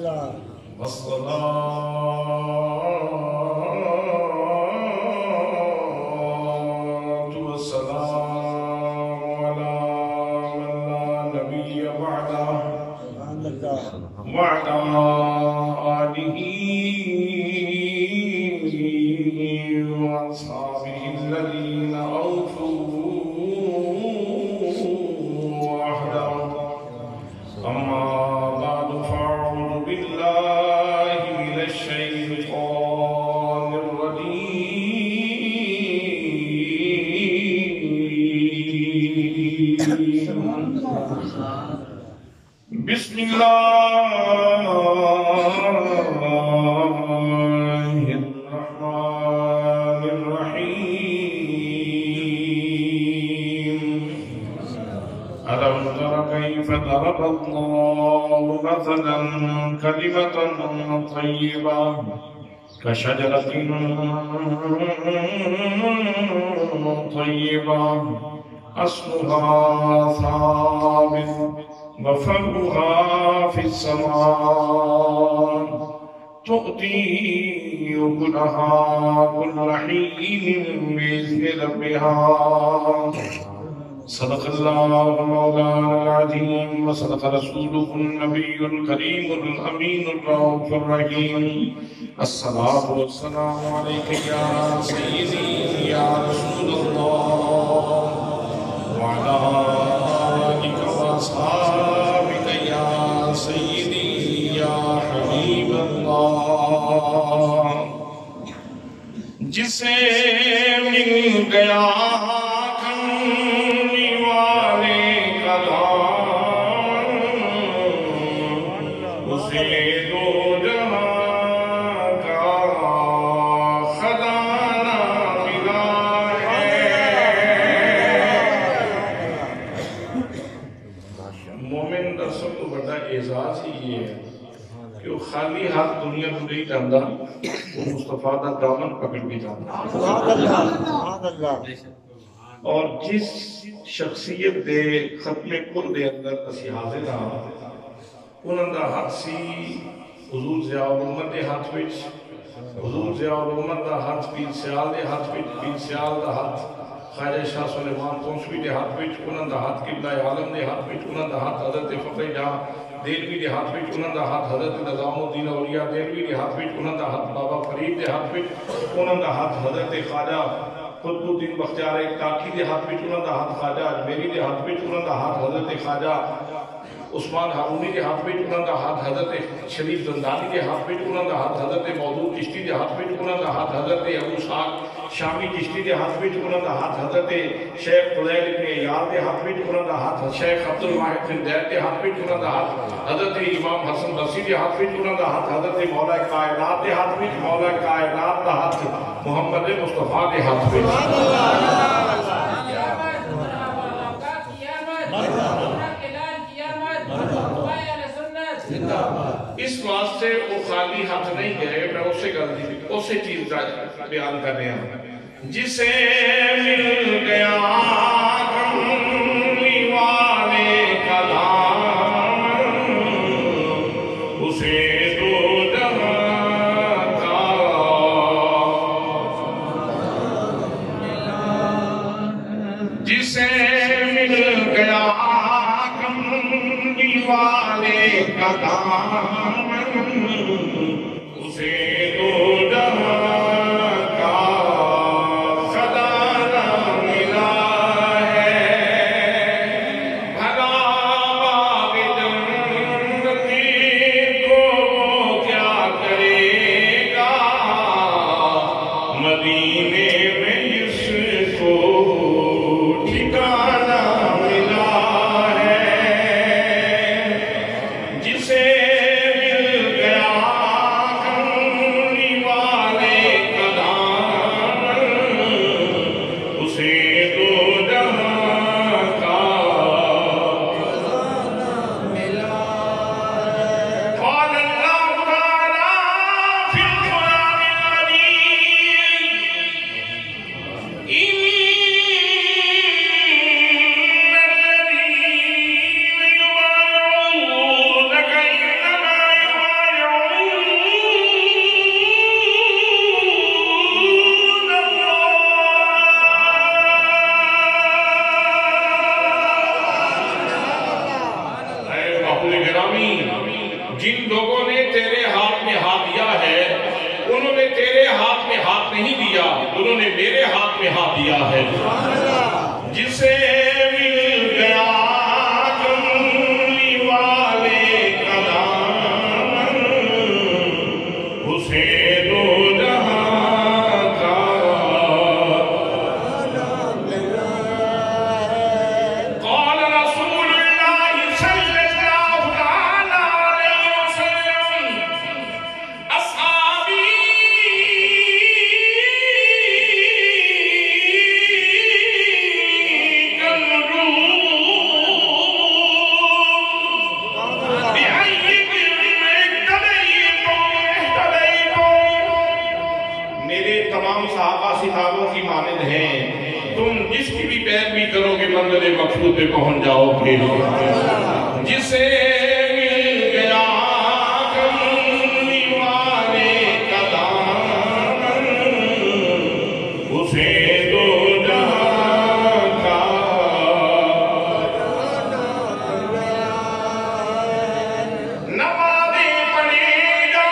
والصلاة والسلام على من لا نبي بعده وعلى آله وأصحابه الذين أوفوا وحدهم. أما بعد فأعوذ بالله من الشيطان الرجيم. بسم الله الرحمن الرحيم. ألم تر كيف ضرب الله مثلا كلمة طيبة كشجرة طيبة أصلها ثابت وفرعها في السماء تؤتي أكلها كل حين بإذن ربها. صدق الله مولانا العظيم وصدق رسوله النبي الكريم الأمين الرؤوف الرحيم. الصلاة والسلام عليك يا سيدي يا رسول الله وعلى آلك وأصحابك يا سيدي يا حبيب الله. جسے مل گیا کھنی والے کا دام اسے دو جہاں کا خزانہ ملا ہے. مومن دا سب تو بڑا اعزاز ہی یہ ہے کہ وہ خالی ہاتھ دنیا کو نہیں جاندہ، وہ مصطفیٰ دا دامن پکڑ بھی جاندہ. اور جس شخصیت دے ختم کل دے اندر اسی حاضر رہا انہوں دا ہاتھ سی حضور ضیاء الامت دے ہاتھ وچ، حضور ضیاء الامت دا ہاتھ پیر سیال دے ہاتھ وچ، پیر سیال دا ہاتھ خواجہ شاہ سلیمان تونسوی دے ہاتھ وچ، انہوں دا ہاتھ قبلہ عالم دے ہاتھ وچ، انہوں دا ہاتھ حضرت فقہ جہاں دہلوی دے ہاتھ وچ، انہوں دا ہاتھ حضرت نظام الدین اولیاء دہلوی دے ہاتھ وچ، انہوں دا ہاتھ بابا فرید دے ہاتھ وچ، انہوں دا ہاتھ حضرت خواجہ قطب الدین بختیار کاکی دے ہاتھ وچ، انہوں دا ہاتھ خواجہ اجمیری دے ہاتھ وچ، انہوں دا ہاتھ حضرت خواجہ عثمان ہارونی دے ہاتھ وچ، انہوں دا ہاتھ حضرت شریف زندانی دے ہاتھ وچ، انہوں دا ہاتھ حضرت موضوع چشتی دے ہاتھ وچ، انہوں دا ہاتھ حضرت ابو اسحاق شامی چشتی دے ہاتھ وچ، انہوں دا ہاتھ حضرت شیخ فضیل ابن عیاض دے ہاتھ وچ، انہوں دا ہاتھ شیخ عبد الواحد بن زید دے ہاتھ وچ، انہوں دا ہاتھ حضرت امام حسن بصری دے ہاتھ وچ، انہوں دا ہاتھ حضرت مولا کائنات دے ہاتھ وچ، مولا کائنات دا ہاتھ محمد مصطفیٰ دے ہاتھ وچ. اس واسطے وہ خالی ہاتھ نہیں گئے. میں اسے چیز بیان کر رہے ہیں جسے مل گیا کھنی والے کا دامن اسے دو جہاں کا جسے مل گیا کھنی والے کا دامن اسے دو جہاں کا خزانہ ملا ہے. بھلا باغ جنتی کو کیا کرے گا مدینے میں اس کو ٹھکانہ ملا ہے. جسے مل جن لوگوں نے تیرے ہاتھ میں ہاتھ دیا ہے انہوں نے تیرے ہاتھ میں ہاتھ نہیں دیا، انہوں نے میرے ہاتھ میں ہاتھ دیا ہے۔ جسے مل گیا کملی والے کا دامن، اسے دو جہاں کا قال رسول اللہ صلی اللہ علیہ وسلم اصحابی ستاروں کی مانند ہیں، تم جس کی بھی پیروی کرو گے منزل مقصود پہ پہنچ جاؤ گے۔ جسے مل گیا کملی والے کا دامن، اسے دو جہاں کا نمازیں پڑھے گا،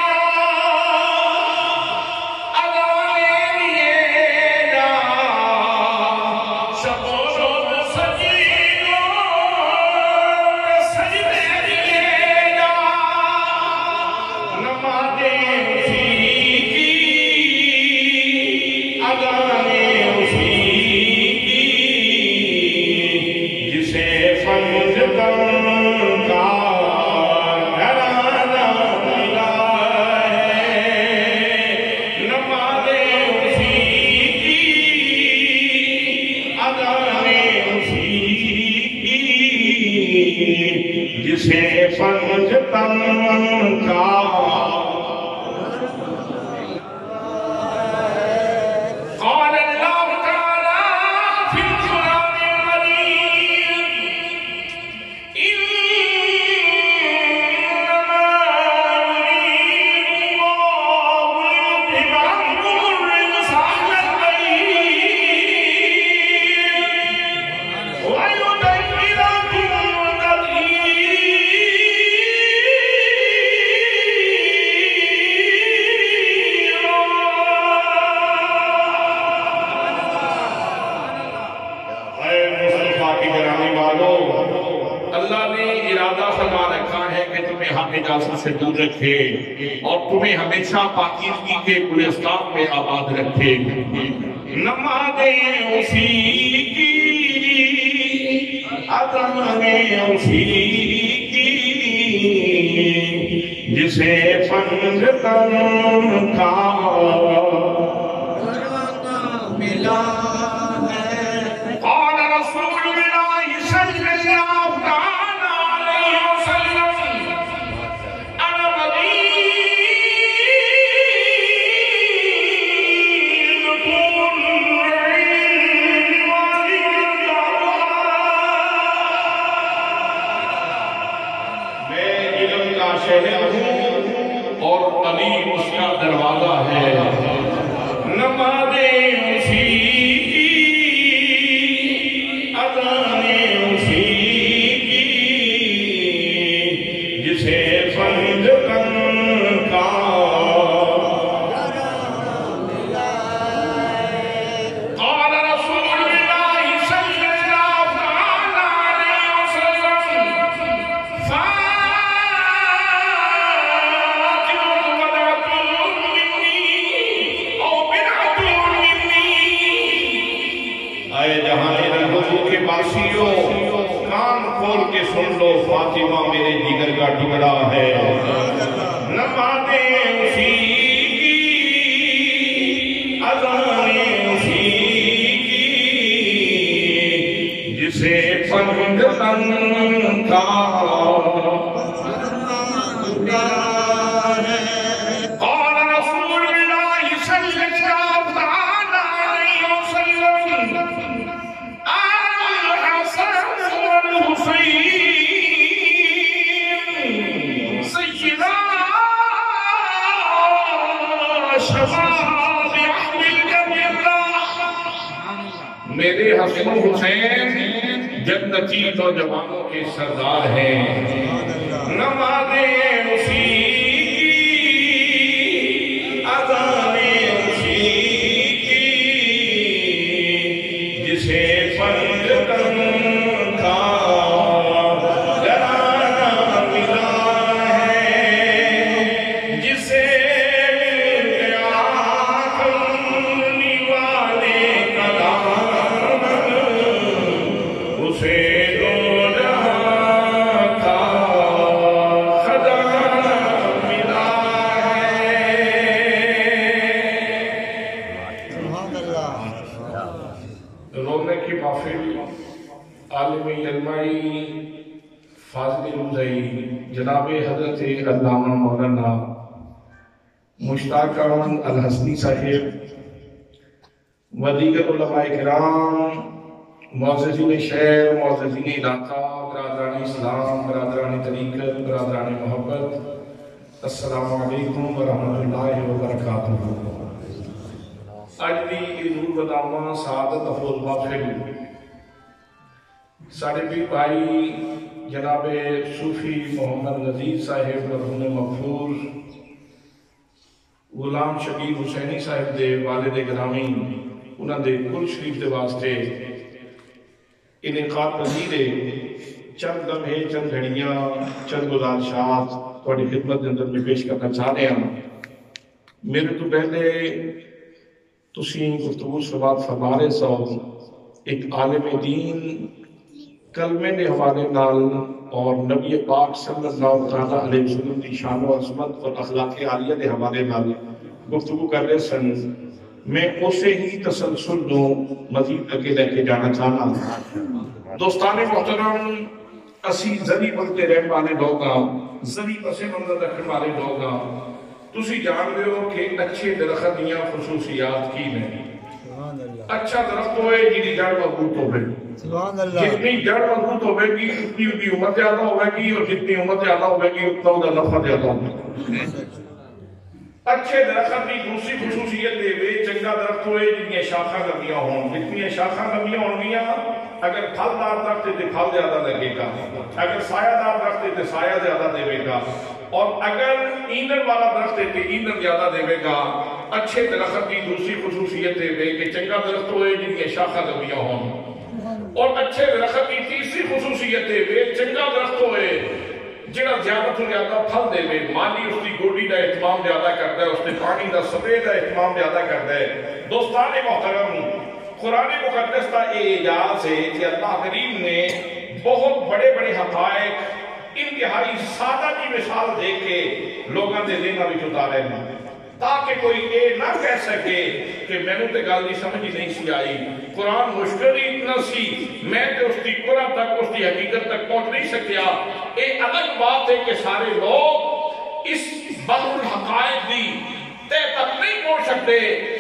جسے پنجتن کا قال اللہ تعالی فی القرآن المجید انما یرید اللہ لیذهب عنکم الرجس اہل البیت ویطہرکم اللہ نے ارادہ فرما رکھا ہے کہ تمہیں حق نجاست سے دور رکھے اور تمہیں ہمیشہ پاکیزگی کے گلستان میں آباد رکھے۔ نمازیں اسی کی، اذانیں اسی کی، جسے پنجتن کا ملا شہر ہوں اور علی اس کا دروازہ ہے۔ نمازیں اسی کی، اذانیں اسی کی، جسے پنجتن کا قال رسول اللہ صلی اللہ علیہ وسلم کان کھول کے سن لو، فاطمہ میرے جگر کا ٹکڑا ہے۔ نمازیں اسی کی، اذانیں اسی کی، جسے پنجتن کا میرے حسن حسین جنت جنتی نوجوانوں کے سردار ہیں نمازیں اسی کی اذانیں اسی کی جسے پنج تن کا گرانا ملا ہے جسے جناب حضرت علامہ مولانا مشتاق احمد الحسنی صاحب و دیگر علماء کرام، معززین شہر، معززین علاقہ، برادران اسلام، برادران طریقت، برادران محبت، السلام علیکم ورحمۃ اللہ وبرکاتہ۔ اج دی نور بدامہ سعادت افروز محفل ساڑھے بھی بھائی جناب صوفی محمد نذیر صاحب مرحوم مغفور غلام شبیر حسینی صاحب دے والد گرامی انہاں دے کل شریف دے واسطے انعقاد پذیر چند لمحے، چند گھڑیاں، چند گزارشات تھوڑی خدمت دے اندر میں پیش کرنا چاہ رہے ہیں۔ میرے تو پہلے تسی گفتگو سبات فرما رہے سو ایک عالم دین کلمے نے حوالے نال اور نبی پاک صلی اللہ علیہ وسلم کی شان و عظمت اور اخلاق عالیہ دے حوالے نال گفتگو کر رہے سن، میں اسے ہی تسلسل دوں مزید اگے لے کے جانا چاہنا۔ دوستان محترم، اسی زری بلتے رہن والے لوگ ہاں، زری پسے منظر رکھنے والے لوگ ہاں۔ تسی جان رہے ہو کہ اچھے درخت دیاں خصوصیات کی میں اچھا درخت ہوئے جنہی جڑ مضبوط ہوئے، جتنی جڑ مضبوط ہوئے گی اتنی ان کی امت زیادہ ہوئے گی، اور جتنی امت زیادہ ہوئے گی اتنا ان کا نفع زیادہ ہوئے گی۔ اچھے درخت کی دوسری خصوصیت دے وے چنگا درخت ہوئے جنہی شاخہ لمبیاں ہوں، جتنی شاخہ لمبیاں ہوں گیا اگر پھل دار درخت تے پھل زیادہ لگے گا، اگر سایہ دار درخت تے سایہ زیادہ دے گا، اور اگر ایندھن والا درخت تے ایندھن زیادہ دے گا۔ اچھے درخت کی دوسری خصوصیت دے وے کہ چنگا درخت ہوئے جنہی شاخہ لمبیاں ہوں، اور اچھے درخت کی تیسری خصوصیت دے وے چنگا درخت ہوئے جڑا زیادہ تو زیادہ پھل دے وے، مالی اس کی گوڈی دا اہتمام زیادہ کرتا ہے، اس نے پانی دا سپرے دا اہتمام زیادہ کرتا ہے۔ دوستان محترم، قرآن مقدس کا اعجاز ہے کہ اللہ کریم نے بہت بڑے بڑے حقائق انتہائی سادہ کی مثال دے کے لوگاں دے دینا بھی اتارے ہیں، تاکہ کوئی یہ نہ کہہ سکے کہ میں نے تے گل دی سمجھ نہیں سی آئی، قرآن مشکل ہی اتنا سی، میں تے اس کی قرآن تک، اس کی حقیقت تک پہنچ نہیں سکیا۔ ایک الگ بات ہے کہ سارے لوگ اس بحر الحقائق دی تے تک نہیں پہنچ سکتے،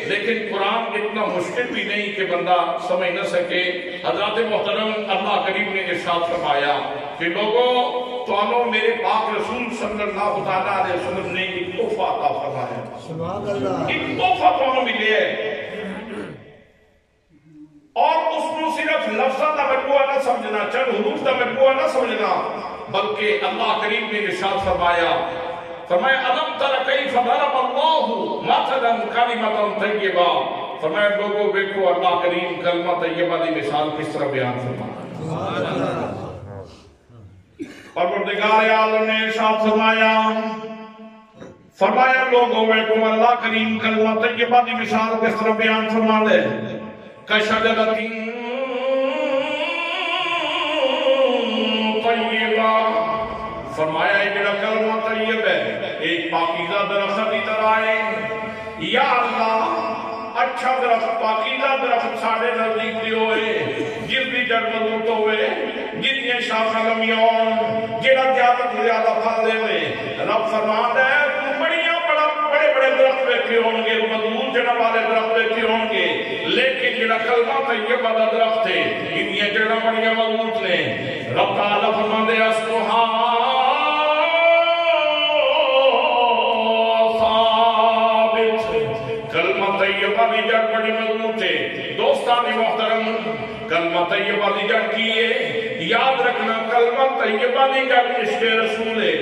لیکن قرآن اتنا مشکل بھی نہیں کہ بندہ سمجھ نہ سکے۔ حضرات محترم، اللہ کریم نے ارشاد فرمایا کہ لوگوں توانوں میرے پاک رسول صلی اللہ علیہ وسلم نے ایک تحفہ عطا فرمایا، ایک تحفہ توانوں ملے ہے، اور اس کو صرف لفظہ دا مجموعہ نہ سمجھنا، چند حروف دا مجموعہ نہ سمجھنا، بلکہ اللہ کریم نے ارشاد فرمایا الم تر کیف ضرب اللہ مثلا کلمۃ طیبہ، فرمایا لوگوں دیکھو اللہ کریم کلمہ طیبہ دی مثال کس طرح بیان فرمایا۔ پروردگار عالم نے ارشاد فرمایا لوگوں دیکھو اللہ کریم کلمہ طیبہ دی مثال کس طرح بیان فرما دے، کشجرۃ طیبہ، فرمایا ایک جڑا کلمہ طیب ہے ایک پاکیزہ درخت کی طرح ہے۔ یا اللہ، اچھا درخت، پاکیزہ درخت ساڑھے نزدیک دی ہوئے، جس کی جڑ مضبوط ہوئے، جتنی شاخہ لمبیاں ہون، جڑا زیادہ سے زیادہ پھل دے ہوئے۔ رب فرماتا ہے تو بڑے بڑے درخت بیٹھے ہوں گے، مضبوط جڑا والے درخت بیٹھے ہوں گے، لیکن جڑا کلمہ طیبہ دا درخت ہے اتنی جڑا بڑی مضبوط نے۔ رب تعالیٰ فرماتے ہیں اسلوہا طیبہ دی جڑ بڑی مضبوط ہے۔ دوستان محترم، کلمہ طیبہ دی جڑ کی ہے کلمہ طیبہ دی گل عشق رسول ہے.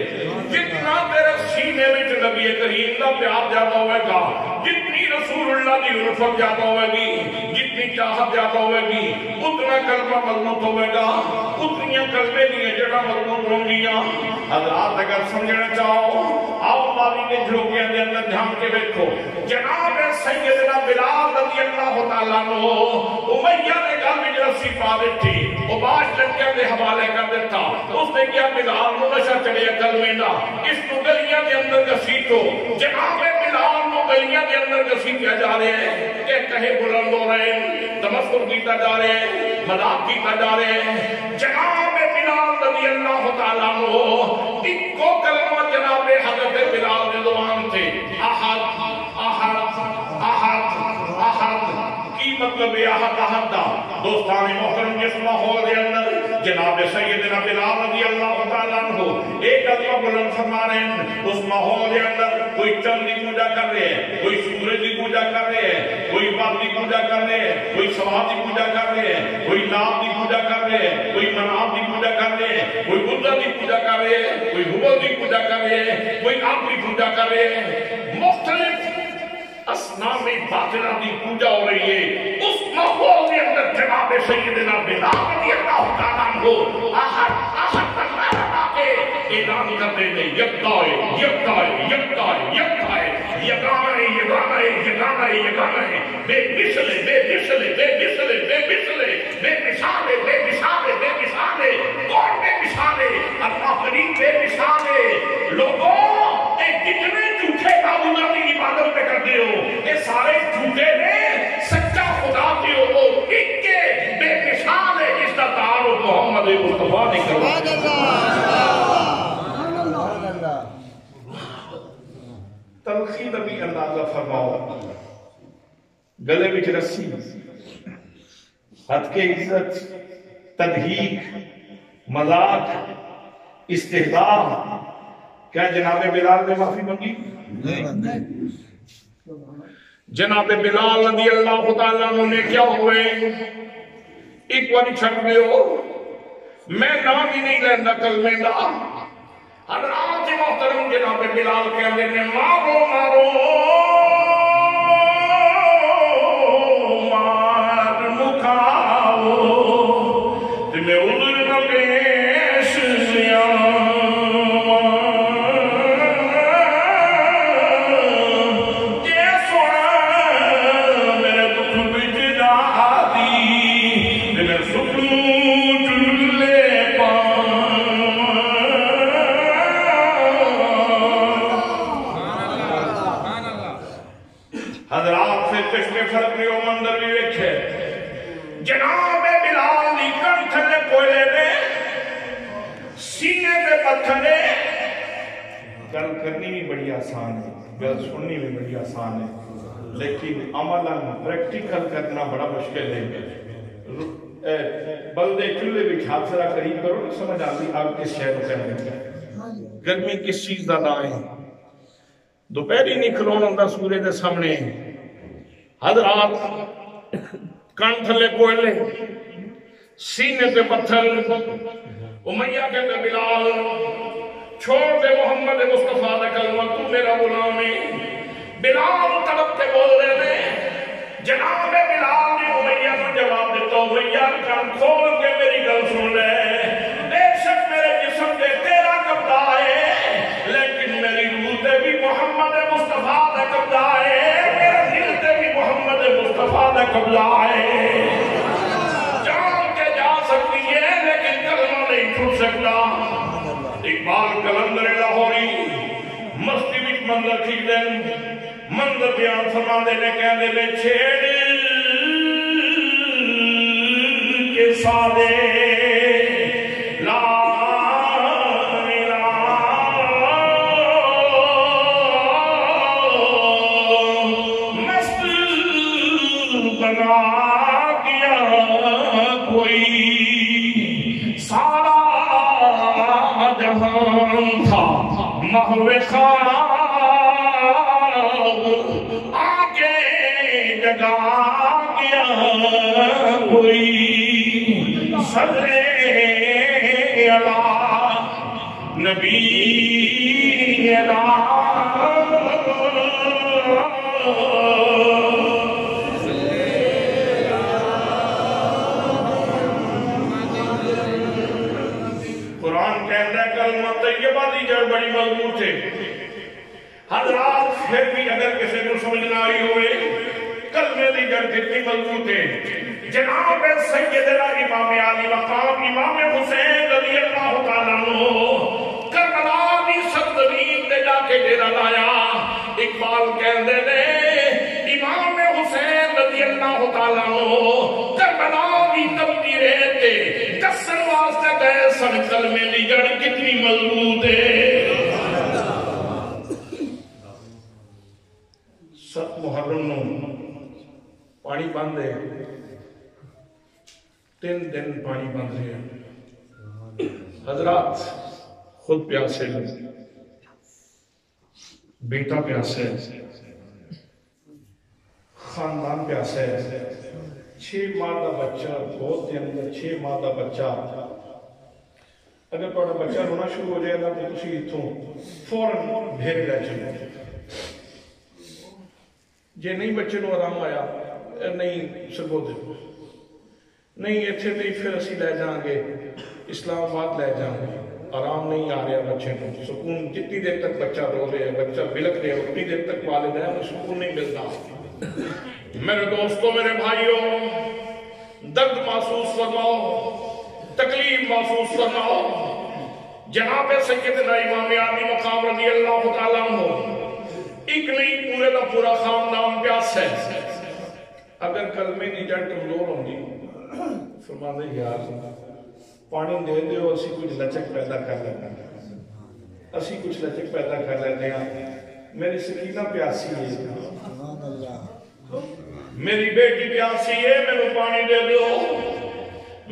جتنا تیرے سینے وچ نبی کریم دا پیار زیادہ ہوئے گا, جتنی رسول اللہ دی الفت زیادہ ہوئے گی, جتنی چاہت زیادہ ہوئے گی, اتنا کلمہ مضبوط ہوئے گا, اتنی کلمے دی جڑا مضبوط ہوں گیاں. حضرات اگر سمجھنا چاہو آؤ مالی کے جھوکیاں دے اندر جھام کے دیکھو. جناب سیدنا بلال رضی اللہ تعالیٰ عنہ امیہ نے گل وچ رسی پا دیتی, وہ باش لڑکیاں دے حوالے کر دیتا. اس نے کیا بلال نو نشہ چڑھیا کلمے دا, اس کو گلیاں دے اندر گھسیٹو. جناب بلال نو گلیاں دے اندر گھسیٹیا جا رہے ہیں کہ کہیں بلند ہو رہے ہیں, تمسخر کیتا جا رہے ہیں, مذاق کیتا جا رہے ہیں. جناب بلال رضی اللہ تعالیٰ عنہ اکو کلمہ جناب حضرت بلال دے زبان تھے, احد احد احد احد. کی مطلب ہے احد احد دا؟ دوستان محترم جس ماحول دے اندر جناب سیدنا بلال رضی اللہ تعالیٰ عنہ ایک کلمہ بلند فرما رہے ہیں. اس ماحول دے اندر کوئی چند کی پوجا کر رہے ہیں, کوئی سورج کی پوجا کر رہے ہیں, کوئی بات کی پوجا کر رہے ہیں, کوئی سواد کی پوجا کر رہے ہیں, کوئی لات کی پوجا کر رہے ہیں, کوئی مناب کی پوجا کر رہے ہیں, کوئی بدھا کی پوجا کر رہے ہیں, کوئی حبل کی پوجا کر رہے ہیں, کوئی آپ کی پوجا کر رہے ہیں. مختلف اسنام باطلہ کی پوجا ہو رہی ہے. اس ماحول کے اندر جناب سیدنا بلال رضی اللہ تعالیٰ عنہ احد احد کا نعرہ لا کے اعلان کرتے تھے, یکتا ہے یکتا ہے یکتا ہے یکتا ہے, یگانہ ہے یگانہ ہے یگانہ ہے یگانہ ہے, بے مثل ہے بے مثل ہے بے مثل ہے بے مثل ہے, بے مثال ہے بے مثال ہے بے مثال ہے. کون بے مثال ہے؟ اللہ کریم بے مثال ہے. لوگوں جتنے جھوٹے معبودوں کی عبادت پہ کرتے ہو یہ سارے جھوٹے نے, سچا خدا کے ہو ایک کے بے مثال ہے جس کا تعارف محمد مصطفیٰ نے کروایا. تلخی نبی اندازہ فرماؤ, گلے وچ رسی, حد کے عزت, تدہیق, مذاق, استہزاء. کیا جناب بلال نے معافی مانگی؟ جناب بلال رضی اللہ تعالیٰ عنہ نے کیا ہوئے ایک بار چھڑ گئے ہو, میں نام ہی نہیں لینا کلمے دا. حضرات محترم جناب بلال کہتے ہیں مارو مارو مار مکھاؤ تمہیں عذر نہ پیش جناب بلال دی کن تھلے کوئلے نے سینے پہ پتھرے. گل کرنی بھی بڑی آسان ہے, گل سننی بھی بڑی آسان ہے, لیکن عملاً پریکٹیکل کرنا بڑا مشکل ہے. بلدے چولہے بھی ہاتھ ذرا قریب کرو نا, سمجھ آتی آپ کس شہر کو کرنے. گرمی کس چیز کا نہ ہے, دوپہری نہیں کھلون ہوتا سورج کے سامنے. حضرات کان تھلے کوئلے, سینے پہ پتھر. امیہ کہتے بلال چھوڑ دے محمد مصطفیٰ کا کلمہ, تو میرا غلام ہے. بلال تڑپ کے بول رہے ہیں. جناب بلال نے امیہ کو جواب دیتا, امیہ کان کھول کے میری گل سن لے. بے شک میرے جسم دے تیرا قبضہ ہے, لیکن میری روح دے بھی محمد مصطفیٰ کا قبضہ ہے, میرے دل دے بھی محمد مصطفیٰ کا قبضہ ہے. جان کے جا سکتی ہے لیکن کلمہ نہیں چھوٹ سکتا. اقبال کلندر لاہوری مستی وچ منظر ٹھیک دین, منظر بیان فرما دینے کہنے میں چھیڑ کے سادے محو خواب آگے جگا گیا کوئی صلی علی نبینا قرآن کہتا ہے کلمہ طیبہ دی جڑ بڑی مضبوط ہے حضرات پھر بھی اگر کسی کو سمجھ نہ آئی ہوئے کلمے دی جڑ کتنی مضبوط ہے جناب سیدنا امام علی مقام امام حسین رضی اللہ تعالیٰ عنہ کربلا دی سرزمین تے جا کے ڈیرا لایا اقبال کہندے نے امام حسین رضی اللہ تعالیٰ عنہ کربلا دی تپتی رہتے دسن واسطے گئے سن کلمے دی جڑ کتنی مضبوط ہے ست محرم نو پانی بند ہے 3 دن پانی بند رہے حضرات خود پیاسے بیٹا پیاسے خاندان پیاسے 6 ماہ دا بچہ بہت دے اندر 6 ماہ دا بچہ اگر تھوڑا بچہ رونا شروع ہو جائے گا تو تسی اتھوں فوراً بھیج لے چلو جے نہیں بچے نو آرام آیا نہیں سکو دے نہیں ایتھے نہیں پھر اسی لے جائیں گے اسلام آباد لے جائیں گے آرام نہیں آ رہا بچے کو سکون جتنی دیر تک بچہ رو رہے ہے بچہ بلک رہے ہے اتنی دیر تک والدین کو سکون نہیں ملتا میرے دوستوں میرے بھائیوں درد محسوس فرماؤ تکلیف محسوس فرماؤ جناب سیدنا امام علی مقام رضی اللہ تعالیٰ عنہ ایک نہیں پورے دا پورا خاندان پیاس ہے اگر کلمے دی جڑ کمزور ہوندی فرماندے یار پانی دے دیو اسی کچھ لچک پیدا کر لیتے ہیں اسی کچھ لچک پیدا کر لیتے ہیں میری سکینہ پیاسی ہے میری بیٹی پیاسی ہے میں نے پانی دے دیو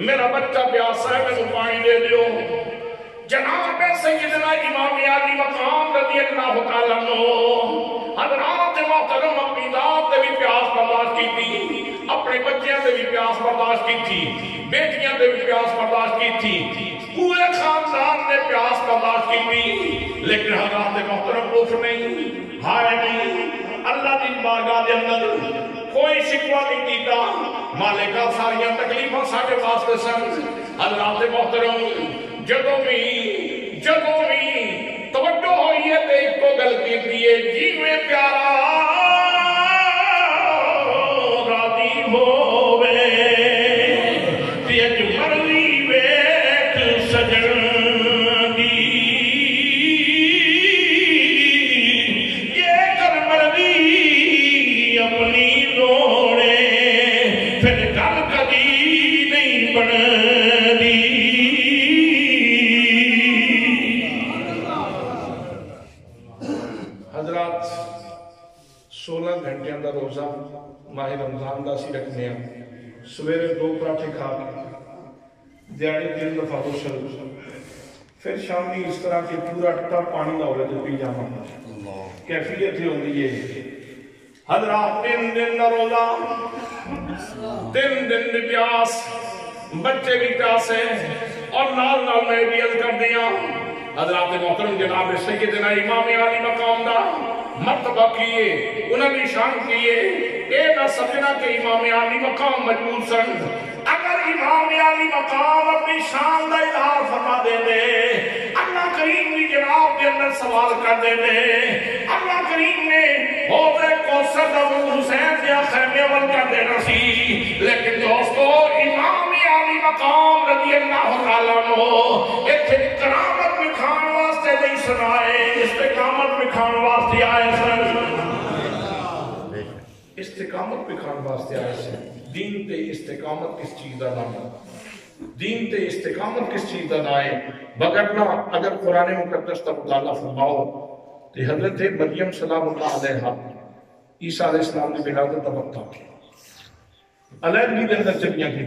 میرا بچہ پیاسا ہے میں نے پانی دے دیو جناب سیدنا امام علی مقام رضی اللہ تعالیٰ عنہ حضرات محترم اپنی ذات سے بھی پیاس برداشت کی تھی اپنے بچیاں سے بھی پیاس برداشت کی تھی بیٹیاں سے بھی پیاس برداشت کی تھی پورے خاندان نے پیاس برداشت کی تھی لیکن حضرات محترم اٹھ نہیں ہائے نہیں اللہ دی بارگاہ دے اندر کوئی شکوہ نہیں کیتا مالکہ ساریاں تکلیفاں ساڑھے واسطے سن حضرات محترم جدوں بھی توجہ ہوئی ہے تے ایک کو گل کی دیئے جیوے پیارا راضی ہووے تے جو مرضی ویکھ سجن دی یہ کر مرضی اپنی روڑے پھر گل کبھی نہیں بندی حضرات 16 گھنٹے اندر روزہ ماہ رمضان دا سی رکھنے ہیں سویرے 2 پراٹھے کھا کے دیاڑی 3 دفعہ غسل پھر شامی اس طرح کے پورا ٹا پانی نہ ہو رہے تو پی جانا کیفیت ہی ہوندی ہے حضرات 3 دن دا روزہ 3 دن دی پیاس بچے بھی پیاس ہیں اور نال میں بھی عرض کر دیا حضرات محترم جناب سیدنا امام علی مقام دا مرتبہ کیے انہوں نے شان کیے اے نہ سمجھنا کہ امام علی مقام مجبور سن اگر امام علی مقام اپنی شان دا اظہار فرما دے دے اللہ کریم بھی جناب کے اندر سوال کر دے دے اللہ کریم نے حوض کوثر دا حسین دیا خیمے ول کر دینا سی لیکن دوستو امام علی مقام رضی اللہ تعالیٰ عنہ ایتھے کرامت بکھان واسطے نہیں سنائے استقامت بکھان واسطے آئے سن استقامت بکھان واسطے آئے سن دین تے استقامت کس چیز دا نام دین تے استقامت کس چیز دا نائے بگرنا اگر قرآن مقدس تا مطالعہ فرماؤ تے حضرت مریم سلام اللہ علیہ عیسیٰ علیہ السلام نے ولادت دا وقت علیحدگی دے اندر چلیاں گئی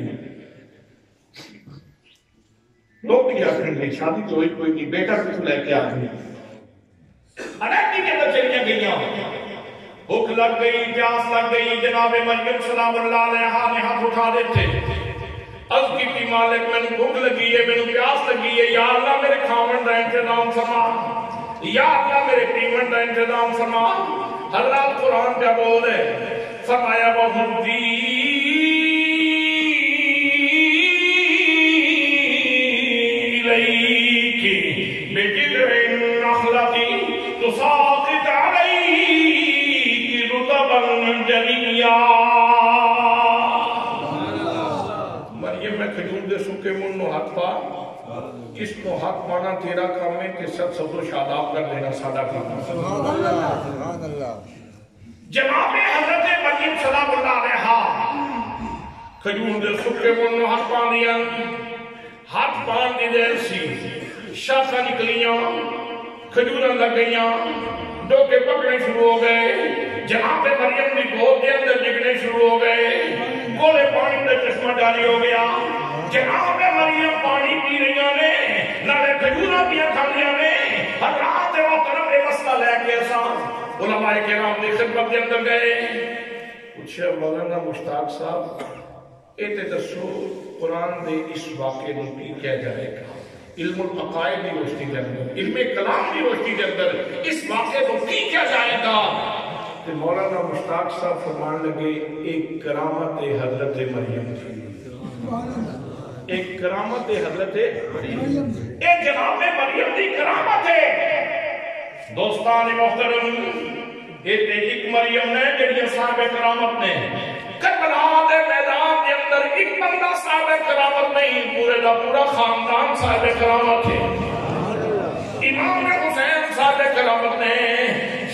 لوگ کیا کریں گے شادی تو ہوئی کوئی نہیں بیٹا کچھ لے کے آگئی علیحدگی کے اندر چلیاں گئیاں بھوک لگ گئی پیاس لگ گئی جناب مریم سلام اللہ علیہ نے ہاتھ اٹھا دیتے از کی مالک میں بھوک لگی ہے، میں پیاس لگی ہے، یا اللہ میرے کھاون دا انتظام فرما، یا اللہ میرے پیمن دا انتظام فرما۔ حضرات قرآن کیا بول ہے؟ فرمایا وَهُدِّي إِلَيْكِ بِجِذْعِ النَّخْلَةِ تُسَاقِطْ عَلَيْكِ رُطَبًا جَنِيًّا۔ مریم میں کھجور دے سکے من نو ہاتھ پا، اس کو حق پانا تیرا کام ہے کہ سب سب و شاداب کر دینا سادہ کام ہے۔ سبحان اللہ، سبحان اللہ۔ جناب حضرت مریم سلام اللہ علیہا کھجور دے سکے من نو ہاتھ پان دیا، ہاتھ پان دی دیر سی شاخہ نکلیاں، کھجورہ لگ گئیاں، ڈوکے پکڑے شروع ہو گئے، جناب مریم دی گود دے اندر جگنے شروع ہو گئے، گولے پانی دے چشمہ جاری ہو گیا، جناب مریم پانی پی رہیاں نے، نالے کھجورہ پیا کھانیاں نے، حضرات محترم نے مسئلہ لے کے ساتھ علماء کرام نے خدمت کے اندر گئے، پوچھے مولانا مشتاق صاحب ایتے دسو قرآن دے اس واقعے نو کی کیا جائے گا؟ علم العقائد کی روشنی کے اندر، علم کلام کی روشنی کے اندر اس واقعے کو کی کیا جائے گا؟ تو مولانا مشتاق صاحب فرمان لگے ایک کرامت حضرت مریم تھی، ایک کرامت حضرت مریم، ایک جناب مریم دی کرامت ہے۔ دوستان محترم ایک مریم نے جڑی صاحب کرامت نے کربلا دے میدان کے اندر ایک بندہ صاحب کرامت نہیں، پورے دا پورا خاندان صاحب کرامت ہے۔ امام حسین صاحب کرامت نے،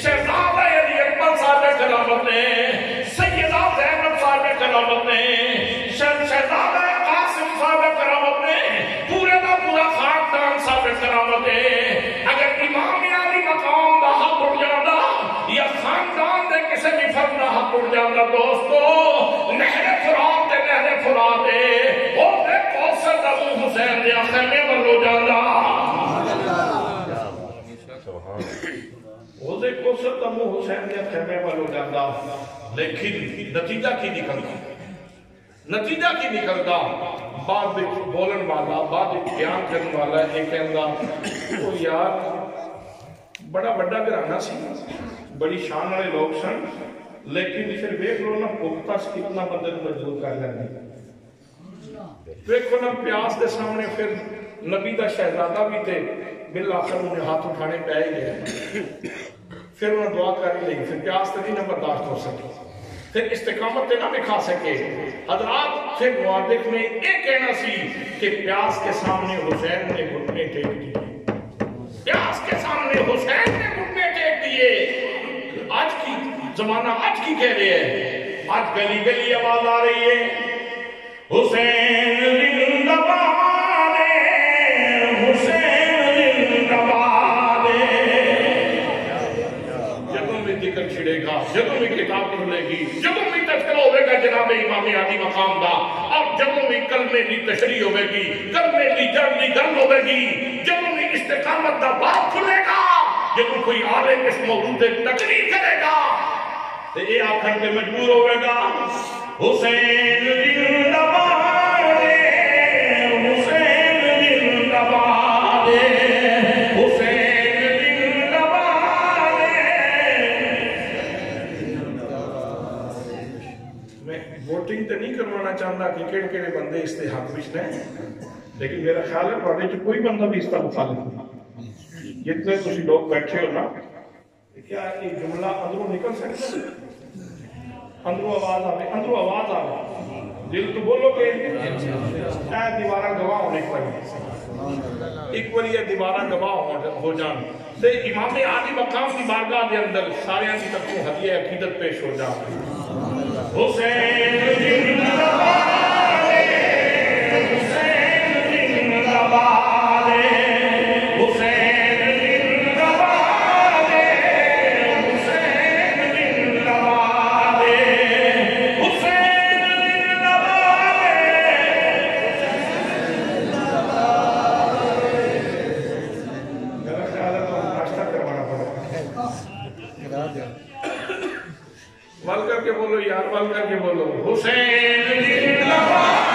شہزادہ علی اکبر صاحب کرامت نے، سیدہ زینب صاحب کرامت نے، شہزادہ قاسم صاحب کرامت نے، پورے دا پورا خاندان صاحب کرامت ہے۔ اگر امام علی مقام دا حق اٹھ جاندہ یا خاندان دے کسے بھی فرد دا حق اٹھ جاندہ دوستو، نہر فرات دے نہر فرات دے وہ دے کوثر دا ابو حسین دے خیمے بلو جاندہ، وہ دے کوثر دا ابو حسین دے خیمے بلو جاندہ۔ لیکن نتیجہ کی نکلتا، نتیجہ کی نکلتا، بعد بولن والا، بعد بیان کرن والا ایک کہندا وہ یار بڑا بڑا گھرانہ سی، بڑی شان والے لوگ سن، لیکن پھر ویکھ لو نا پختہ سے کتنا بندے مجبور کر لیندے، ویکھو نا پیاس دے سامنے پھر نبی دا شہزادہ بھی تے بالآخر انہیں ہاتھ اٹھانے پہ گئے، پھر انہیں دعا کر لئی، پھر پیاس تے نہیں برداشت ہو سکی، پھر استقامت تے نہ دکھا سکے۔ حضرات پھر موادق میں ایک کہنا سی کہ پیاس کے سامنے حسین نے گھٹنے ٹیک دیے، پیاس کے سامنے حسین نے گھٹنے ٹیک دیے۔ آج کی زمانہ آج کی کہہ رہے ہیں، آج گلی گلی آواز آ رہی ہے حسین زندہ باد، حسین زندہ باد۔ جدوں بھی ذکر چھڑے گا، جدوں بھی کتاب کھلے گی، جدوں بھی تذکرہ ہوئے گا جناب امام علی مقام دا، اور جدوں بھی کلمے دی تشریح ہوئے گی، کلمے دی جڑ دی گل ہوئے گی، جدوں بھی استقامت دا باب کھلے گا، جدوں کوئی عالم اس موضوع سے تقریر کرے گا تو یہ آخر کے مجبور ہوئے گا حسین زندہ باد، حسین زندہ باد، حسین زندہ باد۔ میں ووٹنگ تو نہیں کروانا چاہتا کہ کیڑے کیڑے بندے اس کے حق میں ہیں، لیکن میرا خیال ہے پڑھنے جو کوئی بندہ بھی اس کا مخالف نہیں، جتنے تسی لوگ بیٹھے ہو نا، کیا ایک جملہ اندروں نکل سکتا ہے؟ اندروں آواز آئے، اندروں آواز آئے، دل تو بولو کہ اے دیوارہ گواہ ہونے پڑی، ایک باری یہ دیوارہ گواہ ہو جان تے امام عالی مقام کی بارگاہ دے اندر سارے کی طرفوں ہدیہ عقیدت پیش ہو جان۔ حسین زندہ باد، حسین زندہ باد، حسین زندہ باد، حسین زندہ باد، حسین زندہ باد۔ میرا خیال ہے تو ناشتہ کروانا پڑے گا، ول کر کے بولو یار، ول کر کے بولو حسین زندہ باد۔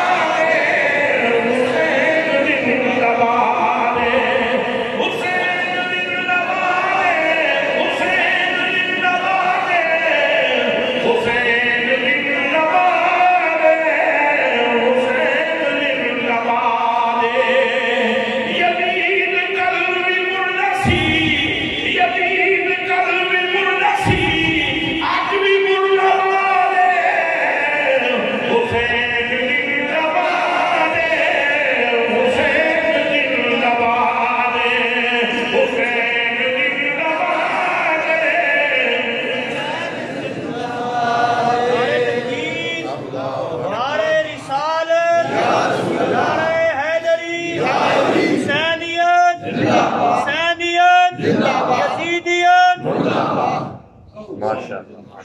یزیدیت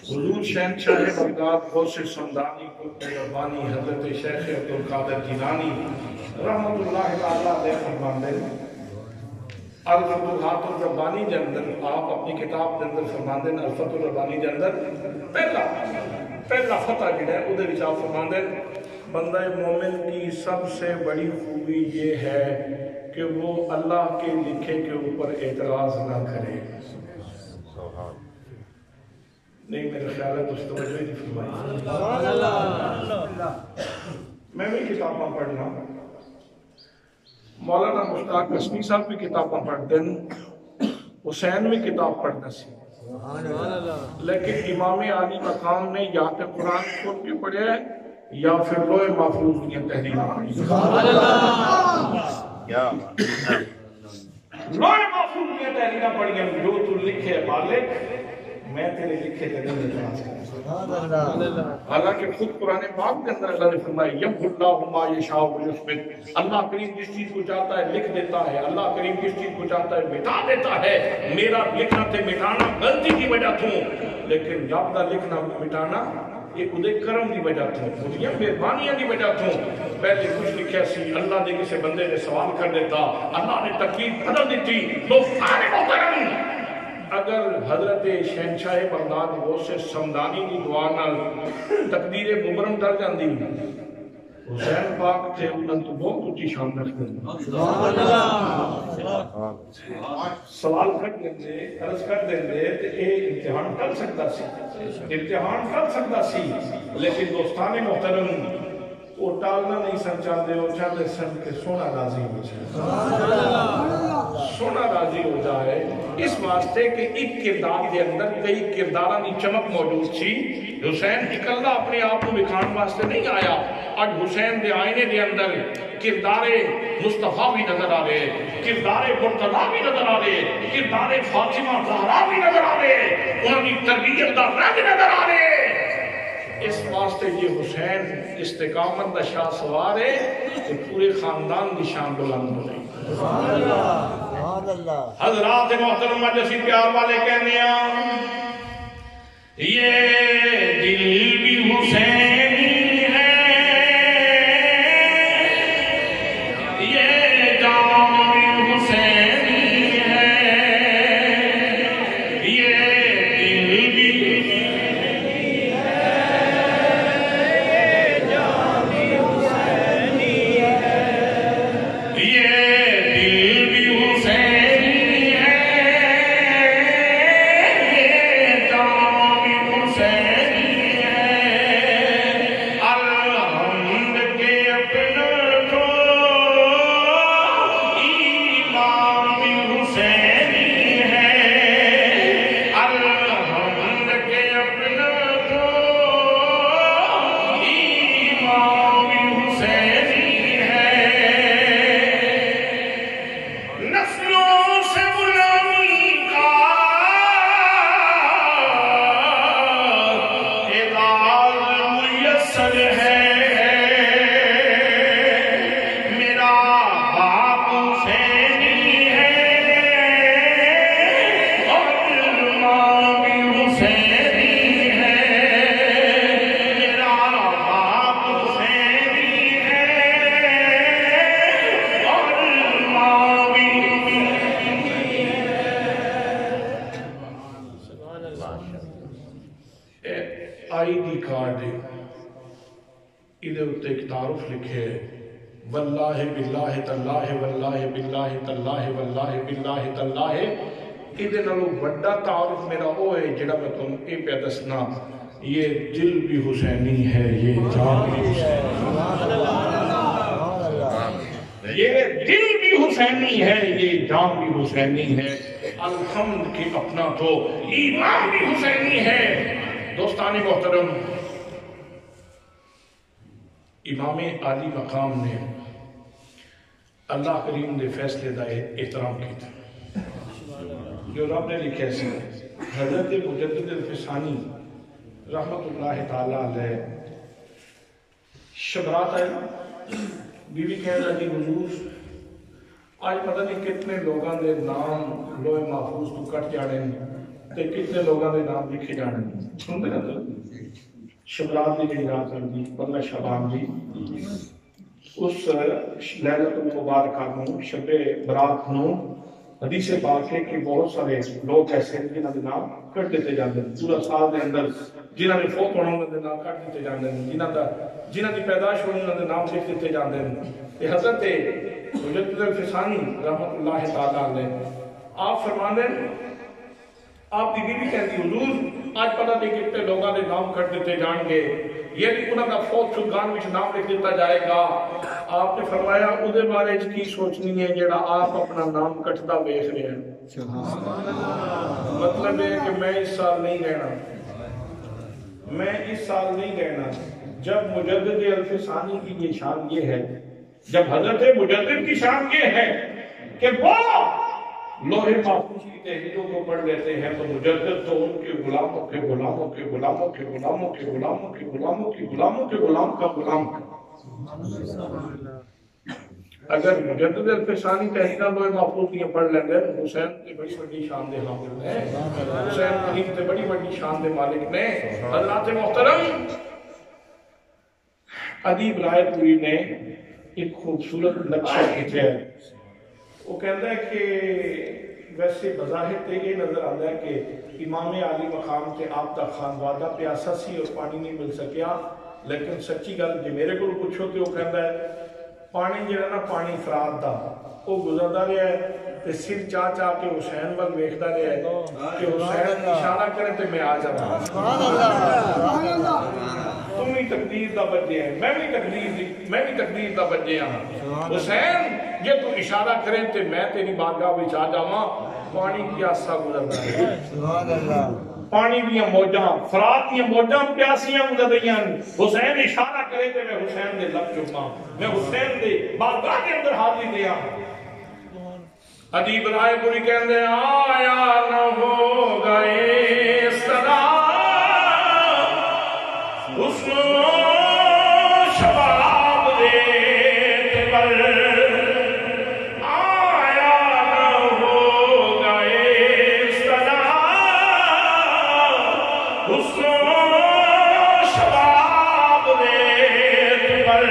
حضور شہنشاہ بغداد غوث سمدانی ربانی حضرت شیخ عبدالقادر جیلانی رحمت اللہ تعالیٰ علیہ فرماندے الفتوحات الربانی کے اندر آپ اپنی کتاب کے اندر فرماندے الفتح الربانی کے اندر پہلا فتح جڑا ہے ادھر وچ آپ فرماندے بندہ مومن کی سب سے بڑی خوبی یہ ہے کہ وہ اللہ کے لکھے کے اوپر اعتراض نہ کرے. نہیں میرا خیال ہے تو اس توجہ ہی فرمائی. میں بھی کتاباں پڑھنا مولانا مشتاق قسمی صاحب بھی کتاباں پڑھتے ہیں, حسین بھی کتاب پڑھنا سی, لیکن امام عالی مقام نے یا کہ قرآن کھول کے پڑھے یا پھر لوح محفوظ کی تحریریں پڑھی. لوح محفوظ کی تحریریں پڑھی ہیں, جو تو لکھے مالک میں تیرے لکھے تے نہیں اعتراض کرتا. حالانکہ خود قرآن پاک کے اندر اللہ نے فرمایا یمحو اللہ ما یشاء ویثبت, اللہ کریم جس چیز کو چاہتا ہے لکھ دیتا ہے, اللہ کریم جس چیز کو چاہتا ہے مٹا دیتا ہے. میرا لکھنا تے مٹانا غلطی کی وجہ تھوں, لیکن جب دا لکھنا مٹانا یہ ادھے کرم دی وجہ تھوں, مجھے مہربانیاں دی وجہ تھوں. پہلے کچھ لکھیا سی, اللہ نے کسی بندے نے سوال کر دیتا, اللہ نے تکلیف بدل دیتی. دوستان محترم, اگر حضرت شہنشاہ بغداد غوث سمدانی کی دعا نال تقدیر مبرم ڈر جاندی, حسین پاک تے انہوں تو بہت اونچی شان رکھتے ہیں. سوال کر دیں عرض کر دیں تے اے امتحان کر سکتا سی, لیکن دوستان محترم وہ ٹالنا نہیں سن چاہتے, وہ چاہتے سن کہ سونا راضی ہو جائے, سونا راضی ہو جائے. اس واسطے کہ ایک کردار کے اندر کئی کرداراں کی چمک موجود تھی. حسین اکلا اپنے آپ کو دکھان واسطے نہیں آیا, آج حسین دے آئینے دے اندر کردار مصطفیٰ بھی نظر آ رہے, کردار مرتضیٰ بھی نظر آ رہے, کردار فاطمہ زہرا بھی نظر آ رہے, انہوں کی تربیت دا رنگ نظر آ رہے. اس واسطے یہ حسین استقامت دا شاہ سوار ہے کہ پورے خاندان کی شان بلند ہو رہی. حضرات محترم مجلسی پیار والے کہنے یہ دل بھی حسینی ہے, یہ جان بھی حسینی ہے, یہ دل بھی واللہ باللہ تاللہ واللہ باللہ تاللہ واللہ باللہ تاللہ. ادھے نالو بڑا تعارف میرا وہ ہے جڑا میں تم اے پہ دسنا, یہ دل بھی حسینی ہے, یہ جان بھی حسینی ہے, یہ دل بھی حسینی ہے, یہ جان بھی حسینی ہے. الحمد کی اپنا تو ایمان بھی حسینی ہے. دوستان محترم, امام عالی مقام نے اللہ کریم دے فیصلے دا احترام کیتا جو رب نے لکھے سے. حضرت مجدد الفسانی رحمت اللہ تعالیٰ علیہ شبرات ہے, بی بی کہہ رہا جی حضور آج پتہ نہیں کتنے لوگوں دے نام لوہے محفوظ تو کٹ جانے تے کتنے لوگوں دے نام لکھے جانے سنتے نا شبرات دی جڑی رات ہوندی 15 شعبان دی اس لیلۃ المبارکہ نو شب برات نو حدیث پاک ہے کہ بہت سارے لوگ ایسے ہیں جنہاں دے نام کٹ دیتے جاندے ہیں پورا سال دے اندر جنہاں نے فوت ہونا انہاں دے نام کٹ دیتے جاندے ہیں جنہاں دی پیدائش ہوئی انہاں دے نام لکھ دیتے جاندے ہیں یہ حضرت مجدد الفسانی رحمت اللہ تعالیٰ علیہ آپ فرمانے آپ کی بیوی کہتی حضور آج پتہ نہیں کتنے لوگوں نے نام کٹ دیتے جان گے یہ بھی انہوں کا فوت شدگان میں نام لکھ دیتا جائے گا آپ نے فرمایا ادھے بارے کی سوچنی ہے جڑا آپ اپنا نام کٹتا بیخ رہے ہیں مطلب ہے کہ میں اس سال نہیں رہنا جب مجدد الفسانی کی یہ شان یہ ہے جب حضرت مجدد کی شان یہ ہے کہ وہ لوہے محفوظ کی تحریروں کو پڑھ لیتے ہیں تو مجدد تو ان کے غلاموں کے غلاموں کے غلاموں کے غلاموں کے غلاموں کے غلاموں کے غلاموں کے غلام کا غلام اگر مجدد الفسانی تحریروں لوہے محفوظ کی پڑھ لیتے ہیں حسین کی بڑی بڑی شان دے حامل نے حسین کریم سے بڑی بڑی شان دے مالک نے حضرات محترم ادیب رائے پوری نے ایک خوبصورت نقشہ کھینچا ہے وہ کہتا ہے کہ ویسے بظاہر تے یہ نظر آتا ہے کہ امام عالی مقام کے آپ تک خان وعدہ پیاسا سی اور پانی نہیں مل سکیا لیکن سچی گل جی میرے کو پوچھو تو وہ کہتا ہے پانی جڑا نا پانی فرات دا وہ گزرتا رہا ہے تے سر چاہ چاہ کے حسین وال ویکھدا رہا ہے کہ حسین اشارہ کرے تے میں آ جاواں تم بھی تقدیر دا بچے ہیں میں بھی تقدیر دا بچے ہاں حسین یہ تو اشارہ کریں تے میں تیری بارگاہ وچ آ جاواں پانی پیاسا گزردا ہے سبحان اللہ پانی دیاں موجاں فرات دیاں موجاں پیاسیاں گزردیاں حسین اشارہ کرے تے میں حسین دے لب چوماں میں حسین دے بارگاہ کے اندر حاضری دیاں ادیب رائے پوری کہندے آیا نہ ہو گئے اس طرح حسن شباب ریت پر آیا نہ ہو گئے اس طرح حسن شباب ریت پر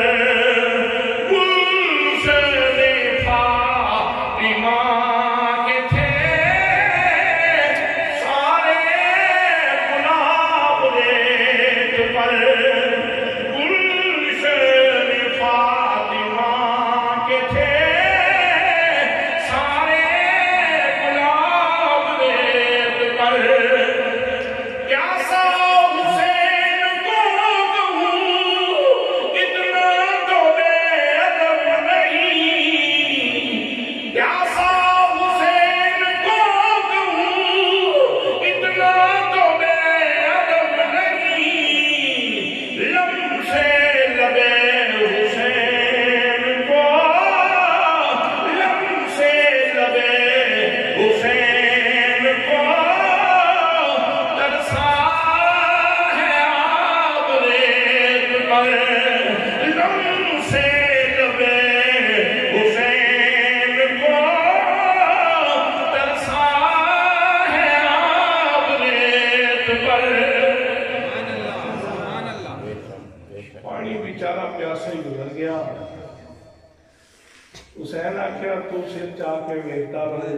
حسین آخیا تو سر چاہ کے ویکھتا رہے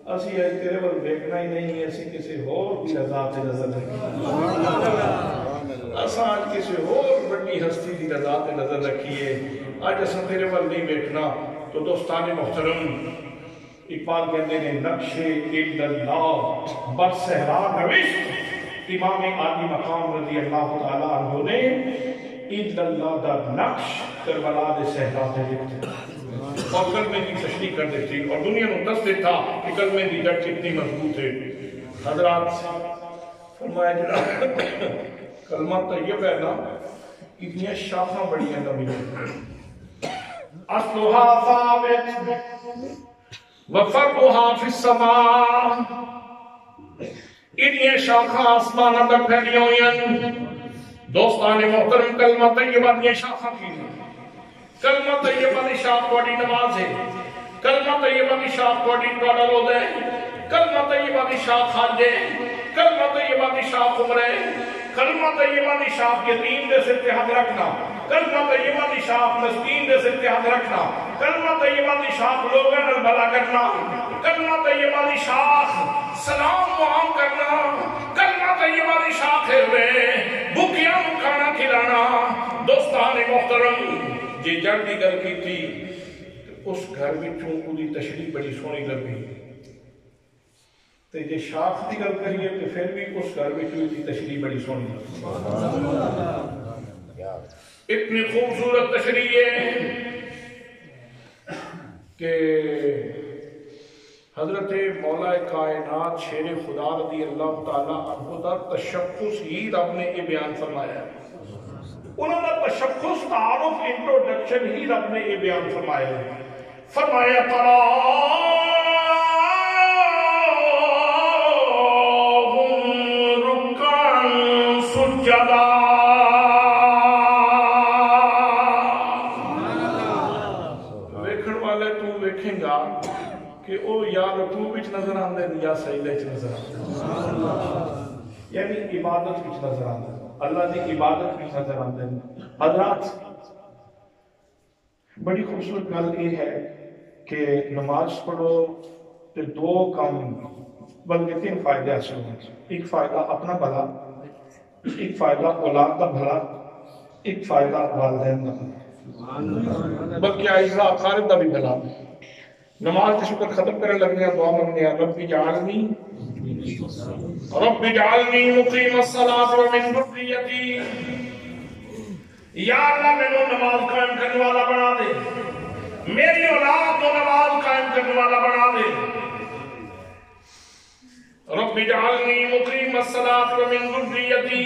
اسی اج تیرے ول ویکھنا ہی نہیں اسی کسی ہور دی رضا تے نظر رکھیے اساں اج کسی ہور بڑی ہستی دی رضا تے نظر رکھیے اج اساں تیرے ول نہیں ویکھنا تو دوستان محترم اقبال کہتے ہیں نقش اللہ بر صحرا نوشت امام عالی مقام رضی اللہ تعالیٰ عنہ نے عید اللہ دا نقش کربلا دے صحرا تے لکھتے اور کلمے کی تشریح کر دیتی اور دنیا میں دس دیتا کہ کلمے کی جڑ کتنی مضبوط ہے حضرات فرمایا جڑا کلمہ طیب ہے نا اتنی شاخاں بڑی ہیں نبی اصلها ثابت وفرعها فی السماء اتنی شاخاں آسمان اندر پھیلی ہوئی ہیں دوستان محترم کلمہ طیبہ اتنی شاخاں کی کلمہ طیبہ نشان بڑی نماز ہے کلمہ طیبہ دی شاخ توڑا روزہ کلمہ طیبہ دی شاخ حج کلمہ طیبہ دی شاخ عمرہ کلمہ طیبہ دی شاخ یتیم دے سر تے ہاتھ رکھنا کلمہ طیبہ دی شاخ مسکین دے سر تے ہاتھ رکھنا کلمہ طیبہ دی شاخ لوگوں نال بھلا کرنا کلمہ طیبہ دی شاخ سلام معام کرنا کلمہ طیبہ دی شاخ ہوئے بھوکیاں نوں کھانا کھلانا دوستان محترم جی جڑ دی گل کی تھی اس گھر وچوں اودی تشریح بڑی سونی لگی تے جے شاخ دی گل کریے تے پھر بھی اس گھر وچوں دی تشریح بڑی سونی لگی اتنی خوبصورت تشریح ہے کہ حضرت مولا کائنات شیر خدا رضی اللہ تعالیٰ عنہ دا تشخص ہی رب نے یہ بیان فرمایا ہے انہوں نے تشخص تعارف انٹروڈکشن ہی رب نے یہ بیان فرمایا ہے فرمایا ویکھن والے تو ویکھیں گا کہ او یا رکوع وچ نظر آندے یا سجدے وچ نظر آندے یعنی عبادت وچ نظر آندے اللہ دی عبادت وچ نظر آندے حضرات بڑی خوبصورت گل یہ ہے کہ نماز پڑھو تو دو کام بلکہ تین فائدے حاصل ہوئے ایک فائدہ اپنا بھلا ایک فائدہ اولاد کا بھلا ایک فائدہ والدین کا بھلا بلکہ اعزاء اقارب کا بھی بھلا نماز کے شکر ختم کرنے لگنے دعا مانگنے رب اجعلنی مقیم الصلاۃ ومن ذریتی یا اللہ میں نے نماز قائم کرنے والا بنا دے میری اولاد کو نماز قائم کرنے والا بنا دے رب اجعلنی مقیم الصلاۃ ومن ذریتی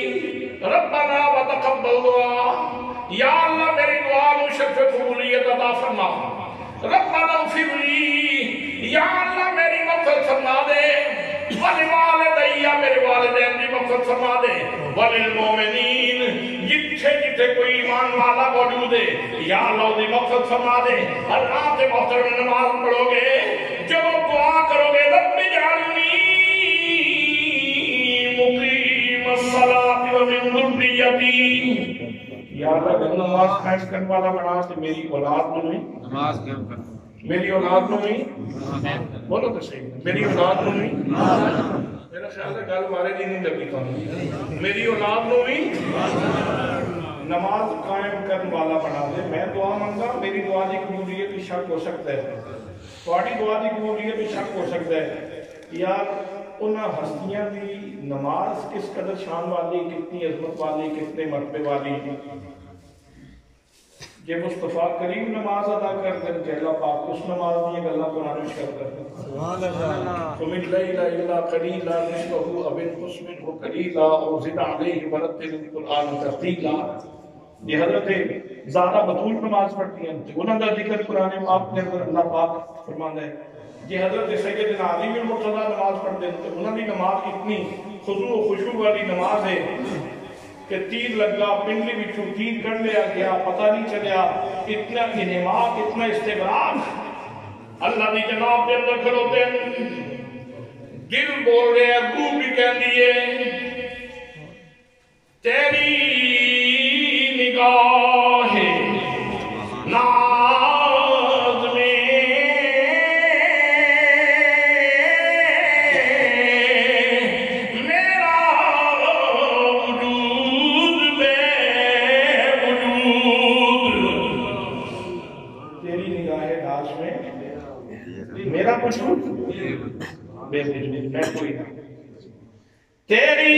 ربنا وتقبل دعا یا اللہ میری دعا کو شرف قبولیت عطا فرما ربنا اغفر لی یا اللہ میری مغفرت فرما دے ولوالدی میرے والدین کی مغفرت فرما دے وللمومنین جتھے جتھے کوئی ایمان والا موجود ہے یا اللہ دی مغفرت فرما دے اللہ کے محترم نماز پڑھو گے جب دعا کرو گے رب اجعلنی مقیم الصلاۃ ومن ذریتی یا اللہ میں نماز قائم کرنے والا بنا تو میری اولاد میں نماز قائم کر میری اولاد میں بولو تو صحیح میری اولاد میں میرا خیال ہے گل مارے دی نہیں لگی تو میری اولاد میں نماز قائم کرنے والا بنا دے میں دعا مانگا میری دعا دی قبولیت بھی شک ہو سکتا ہے تھوڑی دعا دی قبولیت بھی شک ہو سکتا ہے یار انہاں ہستیاں دی نماز کس قدر شان والی کتنی عظمت والی کتنے مرتبے والی یہ مصطفیٰ کریم نماز ادا کر کر کہ اللہ پاک اس نماز دی ایک اللہ قرآن میں شکر کرتے سبحان اللہ فمن لیلہ الا قلیلہ نصفہ او انقص منہ قلیلہ اور زد علیہ ورتل القرآن ترتیلا یہ حضرت زہرا بطول نماز پڑھتی ہیں انہوں کا ذکر قرآن پاک کے اندر اللہ پاک فرماتا ہے یہ حضرت سیدنا علی بن مرتضیٰ نماز پڑھتے ہیں تو انہوں نے نماز اتنی خضوع و خشوع والی نماز ہے کہ تیر لگا پنڈلی بچوں تیر کر لیا گیا پتہ نہیں چلیا اتنا انہماک اتنا استغراق اللہ دی جناب کے اندر کھلوتے ہیں دل بول رہے ہیں روح بھی کہہ دیے تیری نگاہ ناز میں میرا کچھ بے وجود میں کوئی نہ تیری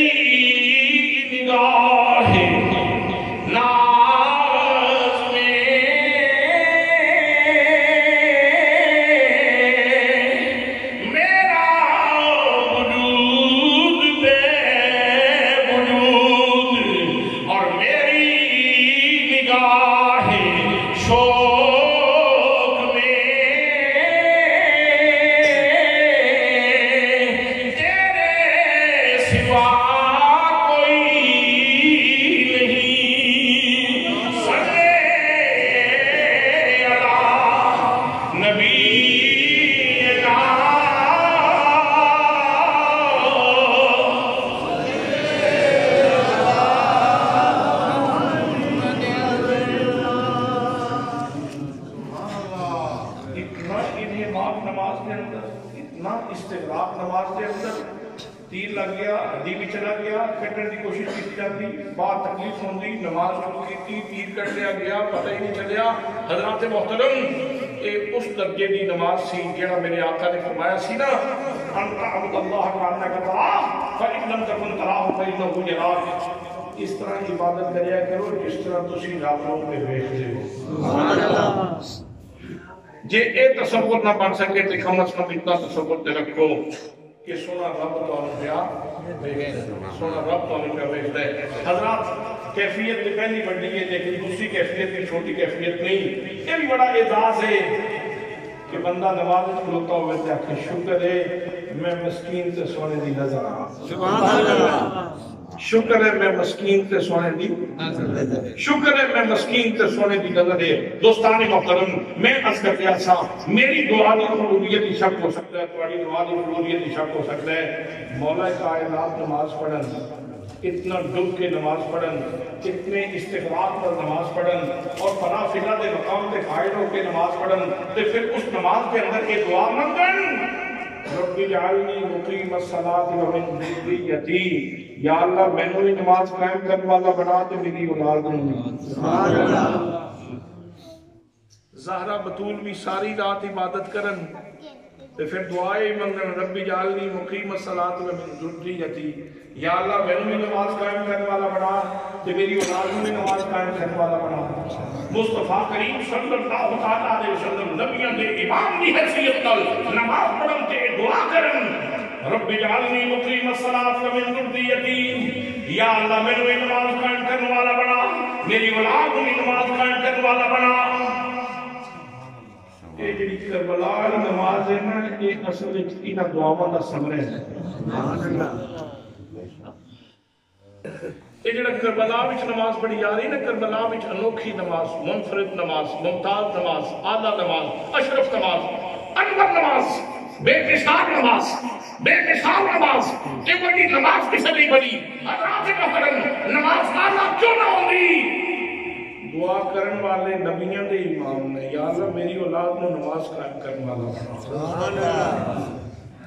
نگاہ ناز میں میرا وجود بے وجود اور میری نگاہ نبی نہ استغراق نماز کے اندر تیر لگ گیا ہڈی بھی چلا گیا کٹنے کی کوشش کی جاتی بات تکلیف ہوتی نماز شروع کی تیر کٹ لیا گیا پتہ ہی نہیں چلیا حضرات محترم اس درجے کی نماز سی جہاں میرے آقا نے فرمایا سی نا انت عبد اللہ کانک تراہ فإن لم تکن تراہ فإنہ یراک اس طرح عبادت کریا کرو جس طرح تسی رب نوں ویکھدے ہو سبحان اللہ جے اے تصور نہ بن سکے تو کم از کم اتنا تصور تے رکھو کہ سونا رب تانوں پیا ویکھدا سونا رب تانوں پیا ویکھدا ہے حضرات کیفیت تے پہلی بڑی ہے لیکن دوسری کیفیت بھی چھوٹی کیفیت نہیں یہ بھی بڑا اعزاز ہے کہ بندہ نماز میں کھلوتا ہوئے تے آکھے شکر ہے میں مسکین تے سونے دی نظر آ سبحان اللہ شکر ہے میں مسکین تے سونے دی شکر ہے میں مسکین تے سونے دی نظر ہے دوستان محترم میں عرض کر دیا سا میری دعا کی قبولیت کی شک ہو سکتا ہے تمہاری دعا کی قبولیت کی شک ہو سکتا ہے مولا کائنات نماز پڑھن اتنا ڈب کے نماز پڑھن اتنے استغراق پر نماز پڑھن اور فنا فلا دے مقام تے قائل ہو کے نماز پڑھن تے پھر اس نماز کے اندر یہ دعا منگن رب اجعلنی مقیم الصلاۃ ومن ذریتی یا اللہ میں نے نماز قائم کرنے والا بنا تے میری اولاد نوں سبحان اللہ زہرا بتول بھی ساری رات عبادت کرن تے پھر دعائیں منگن رب اجعلنی مقیم الصلاۃ ومن ذریتی یا اللہ میں نے نماز قائم کرنے والا بنا تے میری اولاد نوں نماز قائم کرنے والا بنا مصطفیٰ کریم صلی اللہ علیہ وسلم نبیوں دے امام دی حیثیت نال نماز پڑھن تے دعا کرن رب اجعلنی مقیم الصلاۃ ومن ذریتی یا اللہ میں نے نماز قائم کرنے والا بنا میری اولاد کو نماز قائم کرنے والا بنا یہ جڑی کربلا دی نماز ہے نا یہ اصل وچ انہاں دعاواں دا ثمر ہے سبحان اللہ یہ جڑا کربلا وچ نماز پڑھی جا رہی نا کربلا وچ انوکھی نماز منفرد نماز ممتاز نماز اعلیٰ نماز اشرف نماز انور نماز بے مثال نماز بے مثال نماز یہ بڑی نماز کس لیے بنی حضرات محترم نماز اعلیٰ کیوں نہ ہوگی دعا کرن والے نبیوں دے امام نے یا اللہ میری اولاد نو نماز قائم کرنے والا سبحان اللہ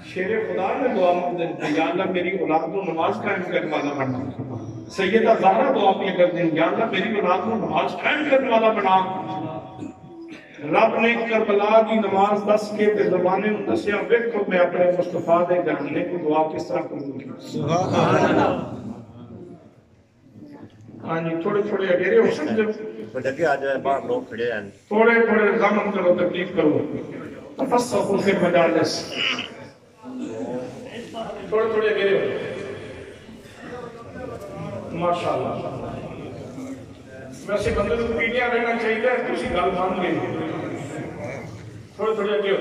شیر خدا نے دعا مانگی یا اللہ میری اولاد کو نماز قائم کرنے والا بنا سیدہ زہرا دعا بھی کر دیں یا اللہ میری اولاد کو نماز قائم کرنے والا بنا رب نے کربلا کی نماز دس کے تے زمانے میں دسیا ویکھو میں اپنے مصطفیٰ دے گھرانے کو دعا کس طرح کروں گی سبحان اللہ ہاں جی تھوڑے تھوڑے اگیرے ہو سکتے بڑے آ جائے باہر لوگ کھڑے ہیں تھوڑے تھوڑے ضمن کرو تکلیف کرو تفسحوا فی المجالس تھوڑے تھوڑے اگیرے ہو ماشاءاللہ ویسے بندے کو پیڑیاں رہنا چاہیے تسی گل مان گئے تھوڑے تھوڑے اگے ہو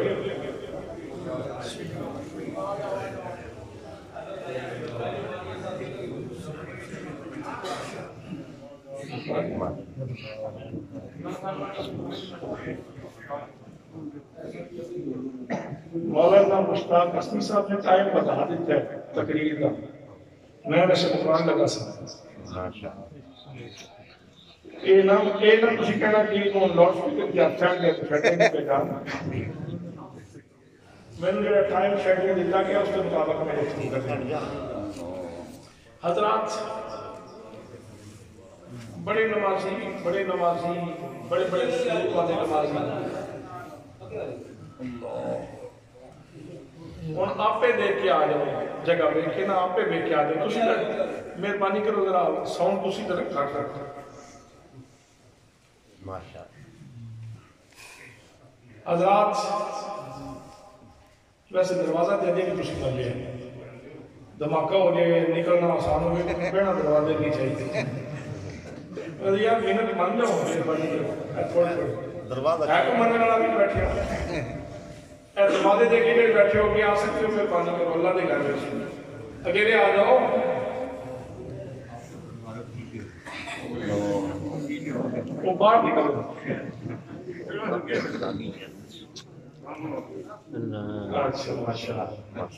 مولانا مشتاق اسمی صاحب نے ٹائم بتا دیتا ہے تقریر کا میں ویسے قرآن لگا سکتا یہ نہ تسی کہنا کہ لوڈ سپیکر کی اچھا گیا تو سیٹنگ پہ جانا میں نے جو ٹائم شیڈول دیتا گیا اس کے مطابق میں نے کرنا حضرات بڑے نمازی بڑے بڑے سلوک والے نمازی ہوں آپ دیکھ کے آ جاؤ جگہ ویکھے نا آپ ویکھ کے آ جاؤ تسی مہربانی کرو ذرا ساؤنڈ تسی ذرا کٹ رکھو حضرات ویسے دروازہ دے دے بھی تسی کر لیا دھماکہ ہو جائے نکلنا آسان ہو گئے بہنا دروازے نہیں چاہیے یار محنت مان جاؤ تھوڑے تھوڑے ہے تو مننے والا بھی بیٹھے دروازے دے کے بیٹھے ہو کے آ سکتے ہو پھر پانی کرو اللہ دے گھر میں اکیلے آ جاؤ وہ باہر نکلو اچھا ماشاءاللہ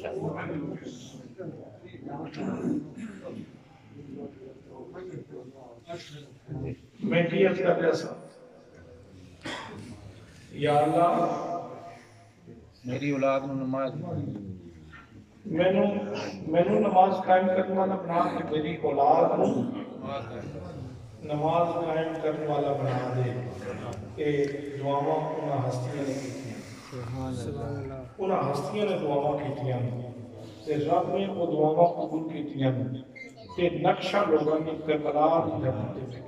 میں کی عرض کر رہا سا یا اللہ میری اولاد نماز مینوں نماز قائم کرنے والا بنا کہ میری اولاد نوں نماز قائم کرنے والا بنا دے کہ دعاواں انہاں ہستیاں نے کیتیاں انہاں ہستیاں نے دعاواں کیتیاں تے رب نے وہ دعاواں قبول کیتیاں تے نقشہ لوگاں نے کربلا دی دھرتی تے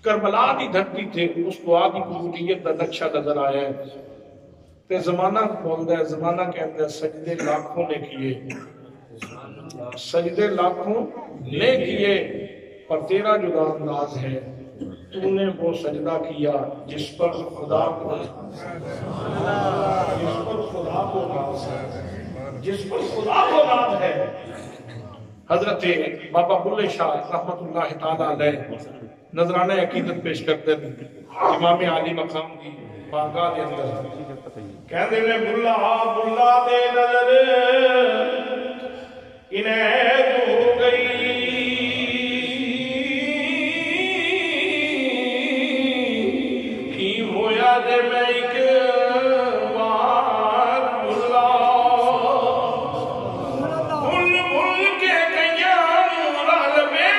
کربلا دی دھرتی تے اس دعا دی قبولیت دا نقشہ نظر آیا ہے تے زمانہ بولدا ہے زمانہ کہتا ہے سجدے لاکھوں نے کیے سجدے لاکھوں نے کیے پر تیرا جدا انداز ہے تو نے وہ سجدہ کیا جس پر خدا کو ناز ہے جس پر خدا کو ناز ہے حضرت بابا بلے شاہ رحمت اللہ تعالیٰ علیہ نظرانہ عقیدت پیش کرتے ہیں امام عالی مقام کی بارگاہ دے اندر کہتے ہیں بلا دے نظر انہیں تو گئی کی ہویا دے میں ایک بار بلا بل کے کئیان رل میں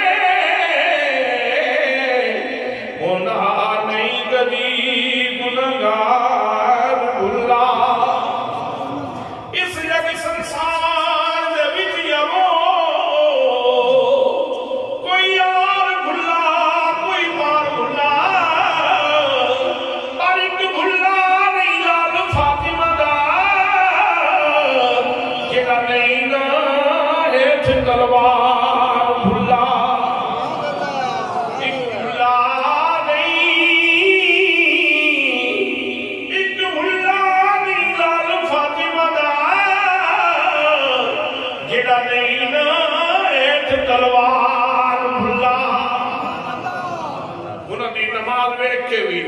ہونا نہیں کبھی گنہگار بلا اس جگ سنسار دے وچ یمو کوئی یار بھلا کوئی مار بھلا اور ایک بھلا نہیں لال فاطمہ دا جڑا نہیں نا ہیٹھ تلوار بھلا ایک بھلا نہیں ایک بھلا نہیں لال فاطمہ دا جڑا نہیں نا ہیٹھ تلوار بھلا انہاں دی نماز ویکھ کے بھی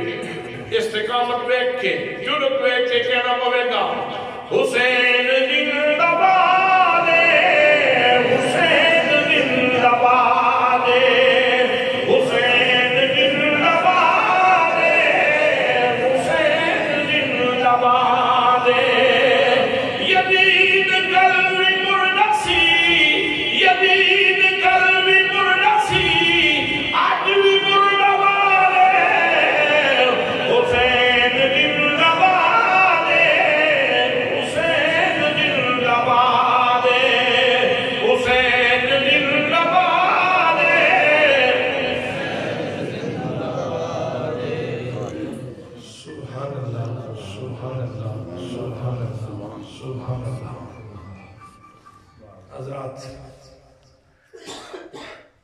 استقامت ویکھ کے جرت ویکھ کے کہنا پوے گا حسین زندہ باد حسین زندہ باد حسین زندہ باد حسین زندہ باد یدین قلبی مردسی یدین قلبی مردسی آج بھی مردہ باد حسین زندہ باد حسین زندہ باد حسین زندہ باد سبحان اللہ سبحان اللہ سبحان اللہ سبحان اللہ حضرات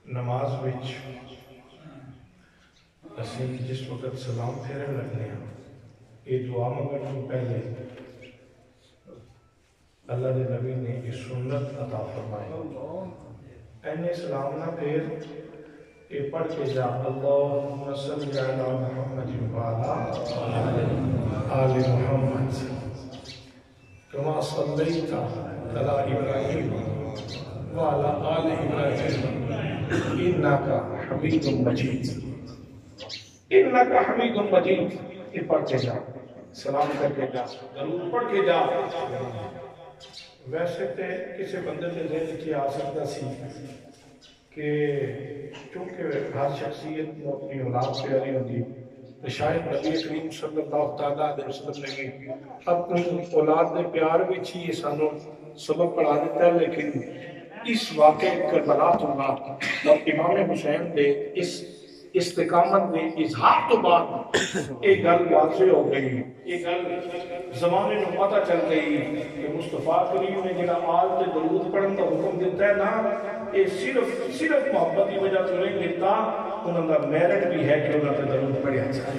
نماز وچ اسی جس وقت سلام پھیرن لگنے ہیں یہ دعا منگن تو پہلے اللہ دے نبی نے یہ سنت عطا فرمائی اینے سلام نہ پھیر یہ پڑھ کے جا اللہم صلی علی محمد وعلی آل محمد کما صلیت علی ابراہیم وعلی آل ابراہیم انکا حمید مجید انکا حمید مجید یہ پڑھ کے جا سلام کر کے جا درود پڑھ کے جا ویسے تے کسی بندے کے ذہن کی آ سکتا سی کہ چونکہ ہر شخصیت کو اپنی اولاد پیاری ہوتی تو شاید نبی کریم صلی اللہ تعالیٰ علیہ وسلم نے اپنی اولاد نے پیار بھی چاہیے سانوں سبق پڑھا دیتا ہے لیکن اس واقعے کربلا تو بعد اور امام حسین دے اس استقامت دے اظہار تو بعد ایک گل واضح ہو گئی ایک گل زمانے میں پتہ چل گئی کہ مصطفیٰ کریم نے جڑا آل تے درود پڑھن کا حکم دیتا ہے نا یہ صرف محبت کی وجہ سے نہیں دیتا انہوں کا میرٹ بھی ہے کہ انہوں نے درود پڑھیا جائے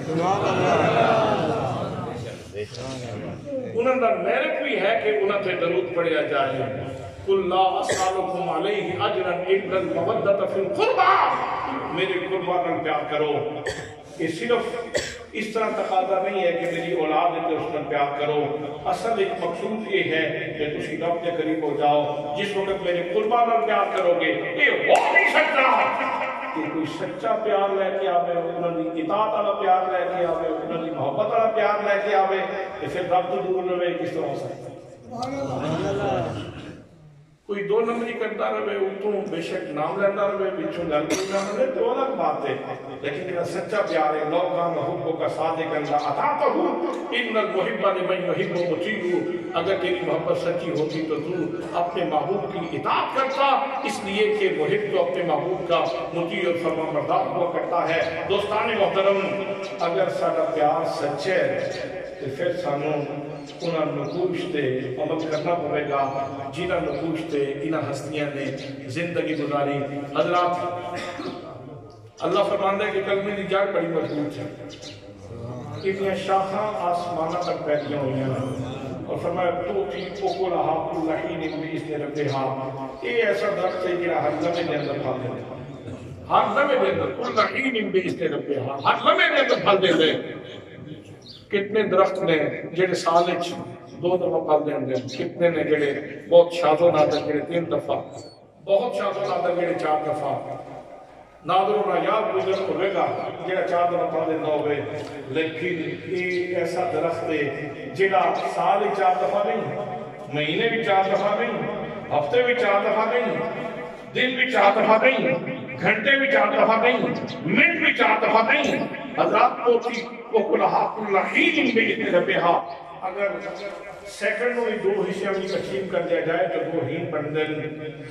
انہوں کا میرٹ بھی ہے کہ انہوں نے درود پڑھیا جائے قُلْ لَا أَسْأَلُكُمْ عَلَيْهِ أَجْرًا إِلَّا الْمَوَدَّةَ فِي الْقُرْبَى میرے قربا کا پیار کرو یہ صرف اس طرح تقاضا نہیں ہے کہ میری اولاد ہے تو اس کا پیار کرو اصل ایک مقصود یہ ہے کہ تسی رب کے قریب ہو جاؤ جس وقت میرے قربا کا پیار کرو گے یہ ہو نہیں سکتا کہ کوئی سچا پیار لے کے آوے انہوں نے اطاعت والا پیار لے کے آوے انہوں نے محبت والا پیار لے کے آوے کہ پھر رب تو دور رہے کس طرح ہو سکتا کوئی دو نمبری کرتا رہے اتوں بے شک نام لینا رہے بچوں گل کوئی نہ ملے تو الگ بات ہے، لیکن میرا سچا پیار ہے لو کان حبو کا صادق اللہ اطاعتہ ان المحب لمن یحب مطیع، اگر تیری محبت سچی ہوتی تو تو اپنے محبوب کی اطاعت کرتا، اس لیے کہ محب تو اپنے محبوب کا مطیع اور فرما بردار ہوا کرتا ہے۔ دوستان محترم، اگر سارا پیار سچ ہے تو پھر سانوں انہاں نقوش تے عمل کرنا پڑے گا جنہاں نقوش تے انہاں ہستیاں نے زندگی گزاری۔ حضرات، اللہ فرماندہ ہے کہ کلمے دی جڑ بڑی مضبوط ہے، اتنی شاخاں آسمانہ تک پھیلیاں ہوئی ہیں، اور فرمایا تو تھی اکلھا کل حین بإذن ربھا، یہ ایسا درخت ہے جہاں ہر لمحے دے اندر پھل دے، ہر لمحے دے اندر کل حین بإذن ربھا، ہر لمحے دے اندر پھل دے۔ کتنے درخت نے جڑے سال وچ 2 دفعہ پھل دے، کتنے نے جڑے بہت شاد و نادر جڑے 3 دفعہ، بہت شاد و نادر جڑے 4 دفعہ، نادر و نایاب گزر ہوئے گا جڑا 4 دفعہ پھل دینا ہوئے، لیکن یہ ایسا درخت ہے جڑا سال 4 دفعہ نہیں، مہینے بھی 4 دفعہ نہیں، ہفتے بھی 4 دفعہ نہیں، دن بھی 4 دفعہ نہیں، گھنٹے بھی 4 دفعہ نہیں، منٹ بھی 4 دفعہ نہیں، حضرات کو تھی اکلھا کل حین بإذن ربھا، اگر سیکنڈوں میں 2 حصوں میں تقسیم کر دیا جائے تو 2 حین بن دیں۔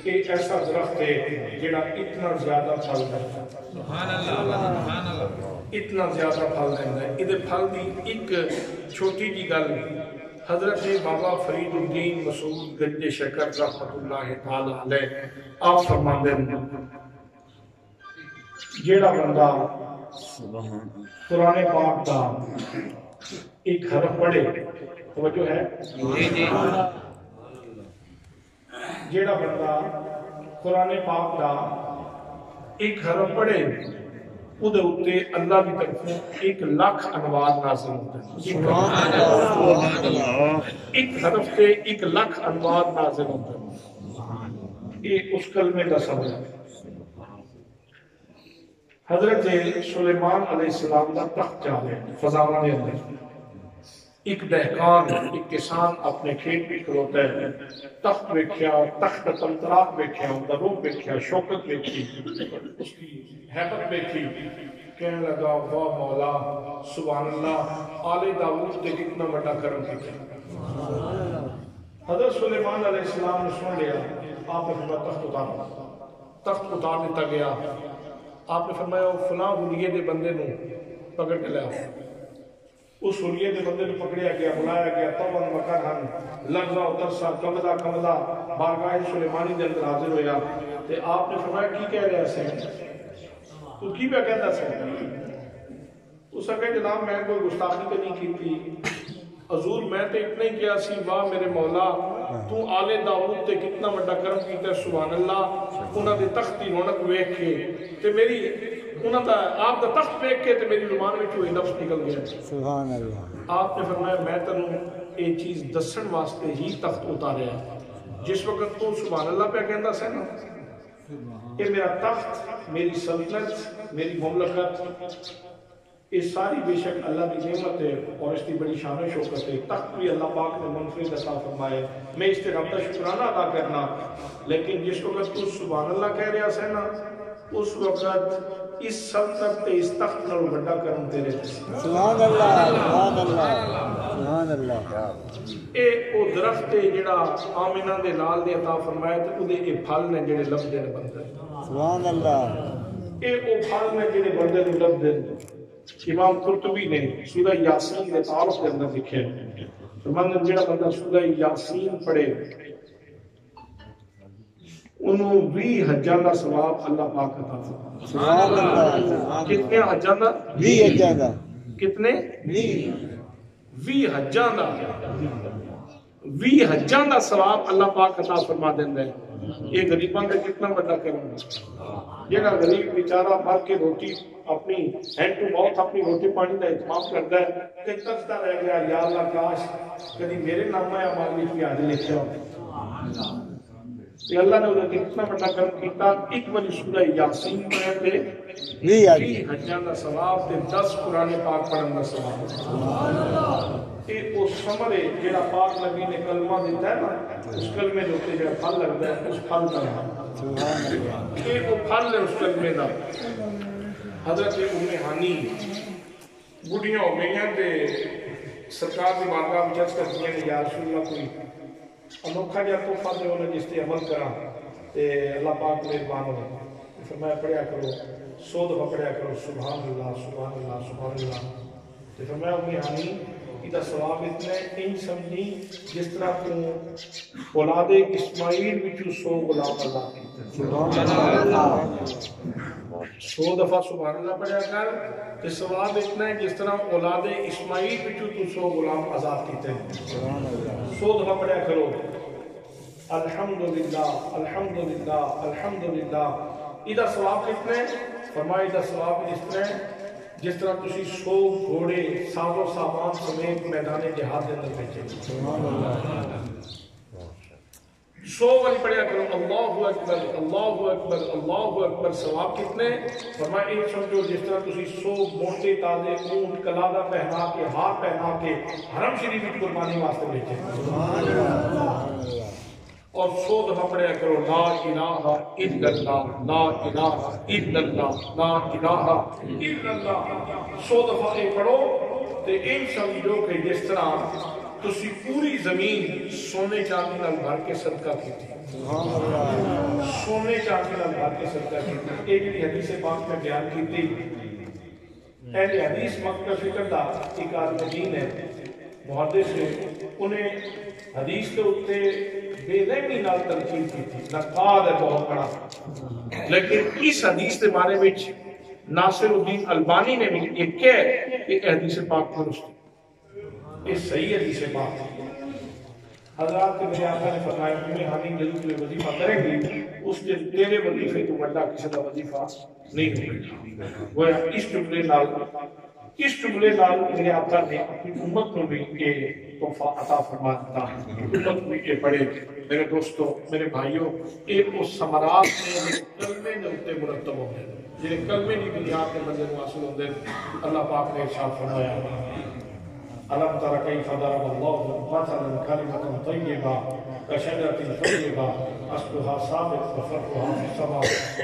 ایک ایسا درخت ہے جڑا اتنا زیادہ پھل دیتا ہے، سبحان اللہ، اتنا زیادہ پھل دیتا ہے۔ ادھے پھل دی ایک چھوٹی جی گل، حضرت بابا فرید الدین مسعود گنج شکر رحمت اللہ تعالی علیہ آپ فرماندے ہیں جیڑا بندہ قرآن پاک کا ایک حرف پڑھے، توجہ ہے، جیڑا بندہ قرآن پاک کا ایک حرف پڑھے ادھے اتے اللہ کی طرفوں 1 لاکھ انوار نازل ہوتے ہیں، ایک حرف سے 1 لاکھ انوار نازل ہوتے ہیں۔ یہ اس کلمے کا سبب ہے۔ حضرت سلیمان علیہ السلام کا تخت چاہے فضاواں دے اندر، ایک دہقان، ایک کسان اپنے کھیت بھی کھلوتا ہے، تخت ویکھیا، تخت تمطراق ویکھیا، دروب ویکھیا، شوکت ویکھی، اس کی حیبت ویکھی، کہنے لگا واہ مولا سبحان اللہ، آل داؤد تے کتنا بڑا کرم کیا۔ حضرت سلیمان علیہ السلام نے سن لیا، آپ نے فرمایا تخت اتار، تخت اتار دیتا گیا۔ آپ نے فرمایا فلاں حلیے دے بندے نو پکڑ کے لے آؤ، اس حلیے دے بندے نو پکڑیا گیا، بلایا گیا، طبعا مکرہن، لرزہ و ترسہ، کمدہ کمدہ بارگاہ سلیمانی دے اندر حاضر ہویا۔ تے آپ نے فرمایا کی کہہ رہے ہیں، تو کی پہ کہتا سے؟ اس نے کہا جناب میں کوئی گستاخی تو نہیں کی تھی حضور، میں تے اتنا ہی کیا سی واہ میرے مولا تو آل داؤد تے کتنا بڑا کرم کیتا ہے، سبحان اللہ، انہاں دے تخت دی رونق ویکھ کے تے میری انہاں دا آپ دا تخت ویکھ کے تے میری زبان وچوں یہ لفظ نکل گیا، سبحان اللہ۔ آپ نے فرمایا میں تینوں یہ چیز دسن واسطے ہی تخت اتاریا، جس وقت تو سبحان اللہ پہ کہندا سی نا، یہ میرا تخت، میری سلطنت، میری مملکت، یہ ساری بے شک اللہ کی نعمت ہے اور اس کی بڑی شان و شوکت ہے۔ تخت بھی اللہ پاک نے منفرد عطا فرمائے، میں اس کے رب کا شکرانہ ادا کرنا، لیکن جس وقت تو سبحان اللہ کہہ رہا سے نا، اس وقت اس سلطنت تے اس تخت نال بڑا کرم تیرے تے، سبحان اللہ، سبحان اللہ، سبحان اللہ۔ اے او درخت ہے جڑا آمنہ دے نال نے عطا فرمایا تے اودے اے پھل نے جڑے لبدے نے بندے، سبحان اللہ۔ اے او پھل نے جڑے بندے نوں لبدے نے۔ امام قرطبی نے سورہ یاسین کے تعارف کے اندر لکھے فرماتے ہیں جڑا بندہ سورہ یاسین پڑھے انہوں 20 حجاں دا ثواب اللہ پاک عطا فرمائے، سبحان اللہ۔ کتنے حجاں دا؟ 20 حجاں دا۔ کتنے؟ 20 حجاں دا، 20 حجاں دا ثواب اللہ پاک عطا فرما دیندا ہے۔ یہ غریباں کا کتنا بڑا کرم ہے، جہاں غریب بیچارہ مر کے روٹی اپنی ہینڈ ٹو ماؤتھ اپنی روٹی پانی کا اہتمام کرتا ہے کہ ترستا رہ گیا یا اللہ کاش کبھی میرے نام ہے ہمارے لیے آج لکھا ہو۔ اللہ نے انہیں کتنا بڑا کرم کیتا، ایک بڑی سورہ یاسین پڑھے تھے 20 حجاں دا ثواب تے 10 قرآن پاک پڑھن دا ثواب۔ یہ وہ سمرے جڑا پاک نبی نے کلمہ دیتا ہے نا اس کلمے کے اوپر جڑا پھل لگتا ہے اس پھل کا نام یہ وہ پھل ہے اس کلمے کا حضرت ام ہانی بڑھیاں ہو گئی ہیں تے سرکار کی بارگاہ میں عرض کرتی ہیں کہ یا رسول اللہ کوئی انوکھا جا تحفہ دے انہیں جس تے عمل کرا تے اللہ پاک مہربان ہونا فرمایا پڑھیا کرو 100 دفعہ پڑھیا کرو سبحان اللہ سبحان اللہ سبحان اللہ تے فرمایا ام ہانی ادھا ثواب اتنا ہے ان سمجھی جس طرح تو اولاد اسماعیل بچو 100 غلام اللہ کی سبحان اللہ 100 دفعہ سبحان اللہ پڑھیا کر تے ثواب اتنا ہے جس طرح اولاد اسماعیل بچو تو 100 غلام آزاد کیتے ہیں 100 دفعہ پڑھیا کرو الحمدللہ الحمدللہ الحمدللہ ادھا ثواب کتنا ہے فرمایا ادھا ثواب اس طرح ہے جس طرح تسی 100 گھوڑے ساز و سامان سمیت میدان جہاد کے اندر بھیجے 100 والی پڑھیا کرو اللہ اکبر اللہ اکبر اللہ اکبر ثواب کتنے فرمایا ایک سمجھو جس طرح تسی 100 موٹے تازے اونٹ کلادہ پہنا کے ہار پہنا کے حرم شریف کی قربانی واسطے بھیجے اور 100 دفعہ پڑھیا کرو لا الہ الا اللہ لا الہ الا اللہ لا الہ الا اللہ 100 دفعہ یہ پڑھو تے ان سمجھو کہ جس طرح تسی پوری زمین سونے چاندی نال بھر کے صدقہ کیتی سونے چاندی نال بھر کے صدقہ کیتی ایک بھی حدیث پاک میں بیان کیتی اہل حدیث مکہ فکر دا ایک آدمی دین ہے محدث سے انہیں حدیث کے اتے بے رحمی نال تنقید کی تھی نقاد ہے بہت بڑا لیکن اس حدیث کے بارے میں ناصر الدین البانی نے بھی یہ کہہ کہ حدیث پاک درست یہ صحیح حدیث پاک حضرات کے میرے آقا نے فرمایا ام ہانی جلد تمہیں وظیفہ کرے گی اس دن تیرے وظیفے تو بڑا کسی کا وظیفہ نہیں ہوگا وہ اس جملے نال میرے آقا نے اپنی امت کو بھی یہ تحفہ عطا فرما دیتا ہے امت بھی یہ پڑھے میرے دوستو میرے بھائیوں ایک اس ثمرات میں کلمے نے اتے مرتب ہو گئے جنہیں کلمے کی بنیاد کے منظر حاصل ہوتے اللہ پاک نے ارشاد فرمایا ألم تر كيف ضرب الله مثلا كلمة طيبة كشجرة طيبة أصلها ثابت وفرعها في السماء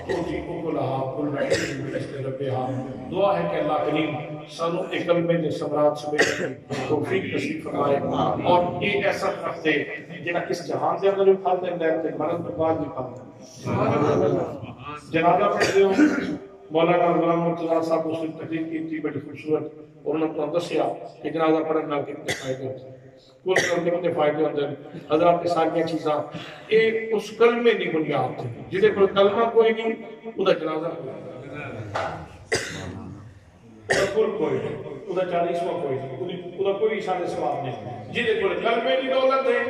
تؤتي أكلها كل حين بإذن ربها دعا ہے کہ اللہ کریم سانو ایک کلمے کے ثمرات سمیت توفیق نصیب فرمائے اور یہ ایسا رکھ دے جنہاں کس جہان سے اگر پھل دے تے مرن تو بعد بھی پھل جنازہ پڑھتے ہو مولانا غلام مرتضی صاحب اس نے تقریر کی تھی بڑی خوبصورت اور انہوں نے دسیا کہ جنازہ پڑھنے کے کتنے فائدے ہوتے ہیں کل کرنے کے کتنے فائدے ہوتے ہیں حضرات کے ساری چیزاں ایک اس کلمے کی بنیاد تھی جنہیں کوئی کلمہ کوئی نہیں ادھا جنازہ کوئی ادھا 40واں کوئی نہیں ادھا کوئی اشارے ثواب نہیں جنہیں کوئی کلمے کی دولت ہے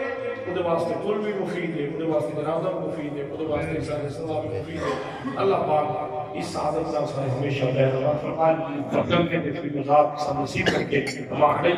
ادھے واسطے کل بھی مفید ہے ادھے واسطے جنازہ مفید ہے ادھے واسطے اشارے ثواب مفید ہے اللہ پاک اس سعادت کا ہمیشہ بہتر فرمائے اور کل کے دفعی مذاب نصیب کر کے ہمارے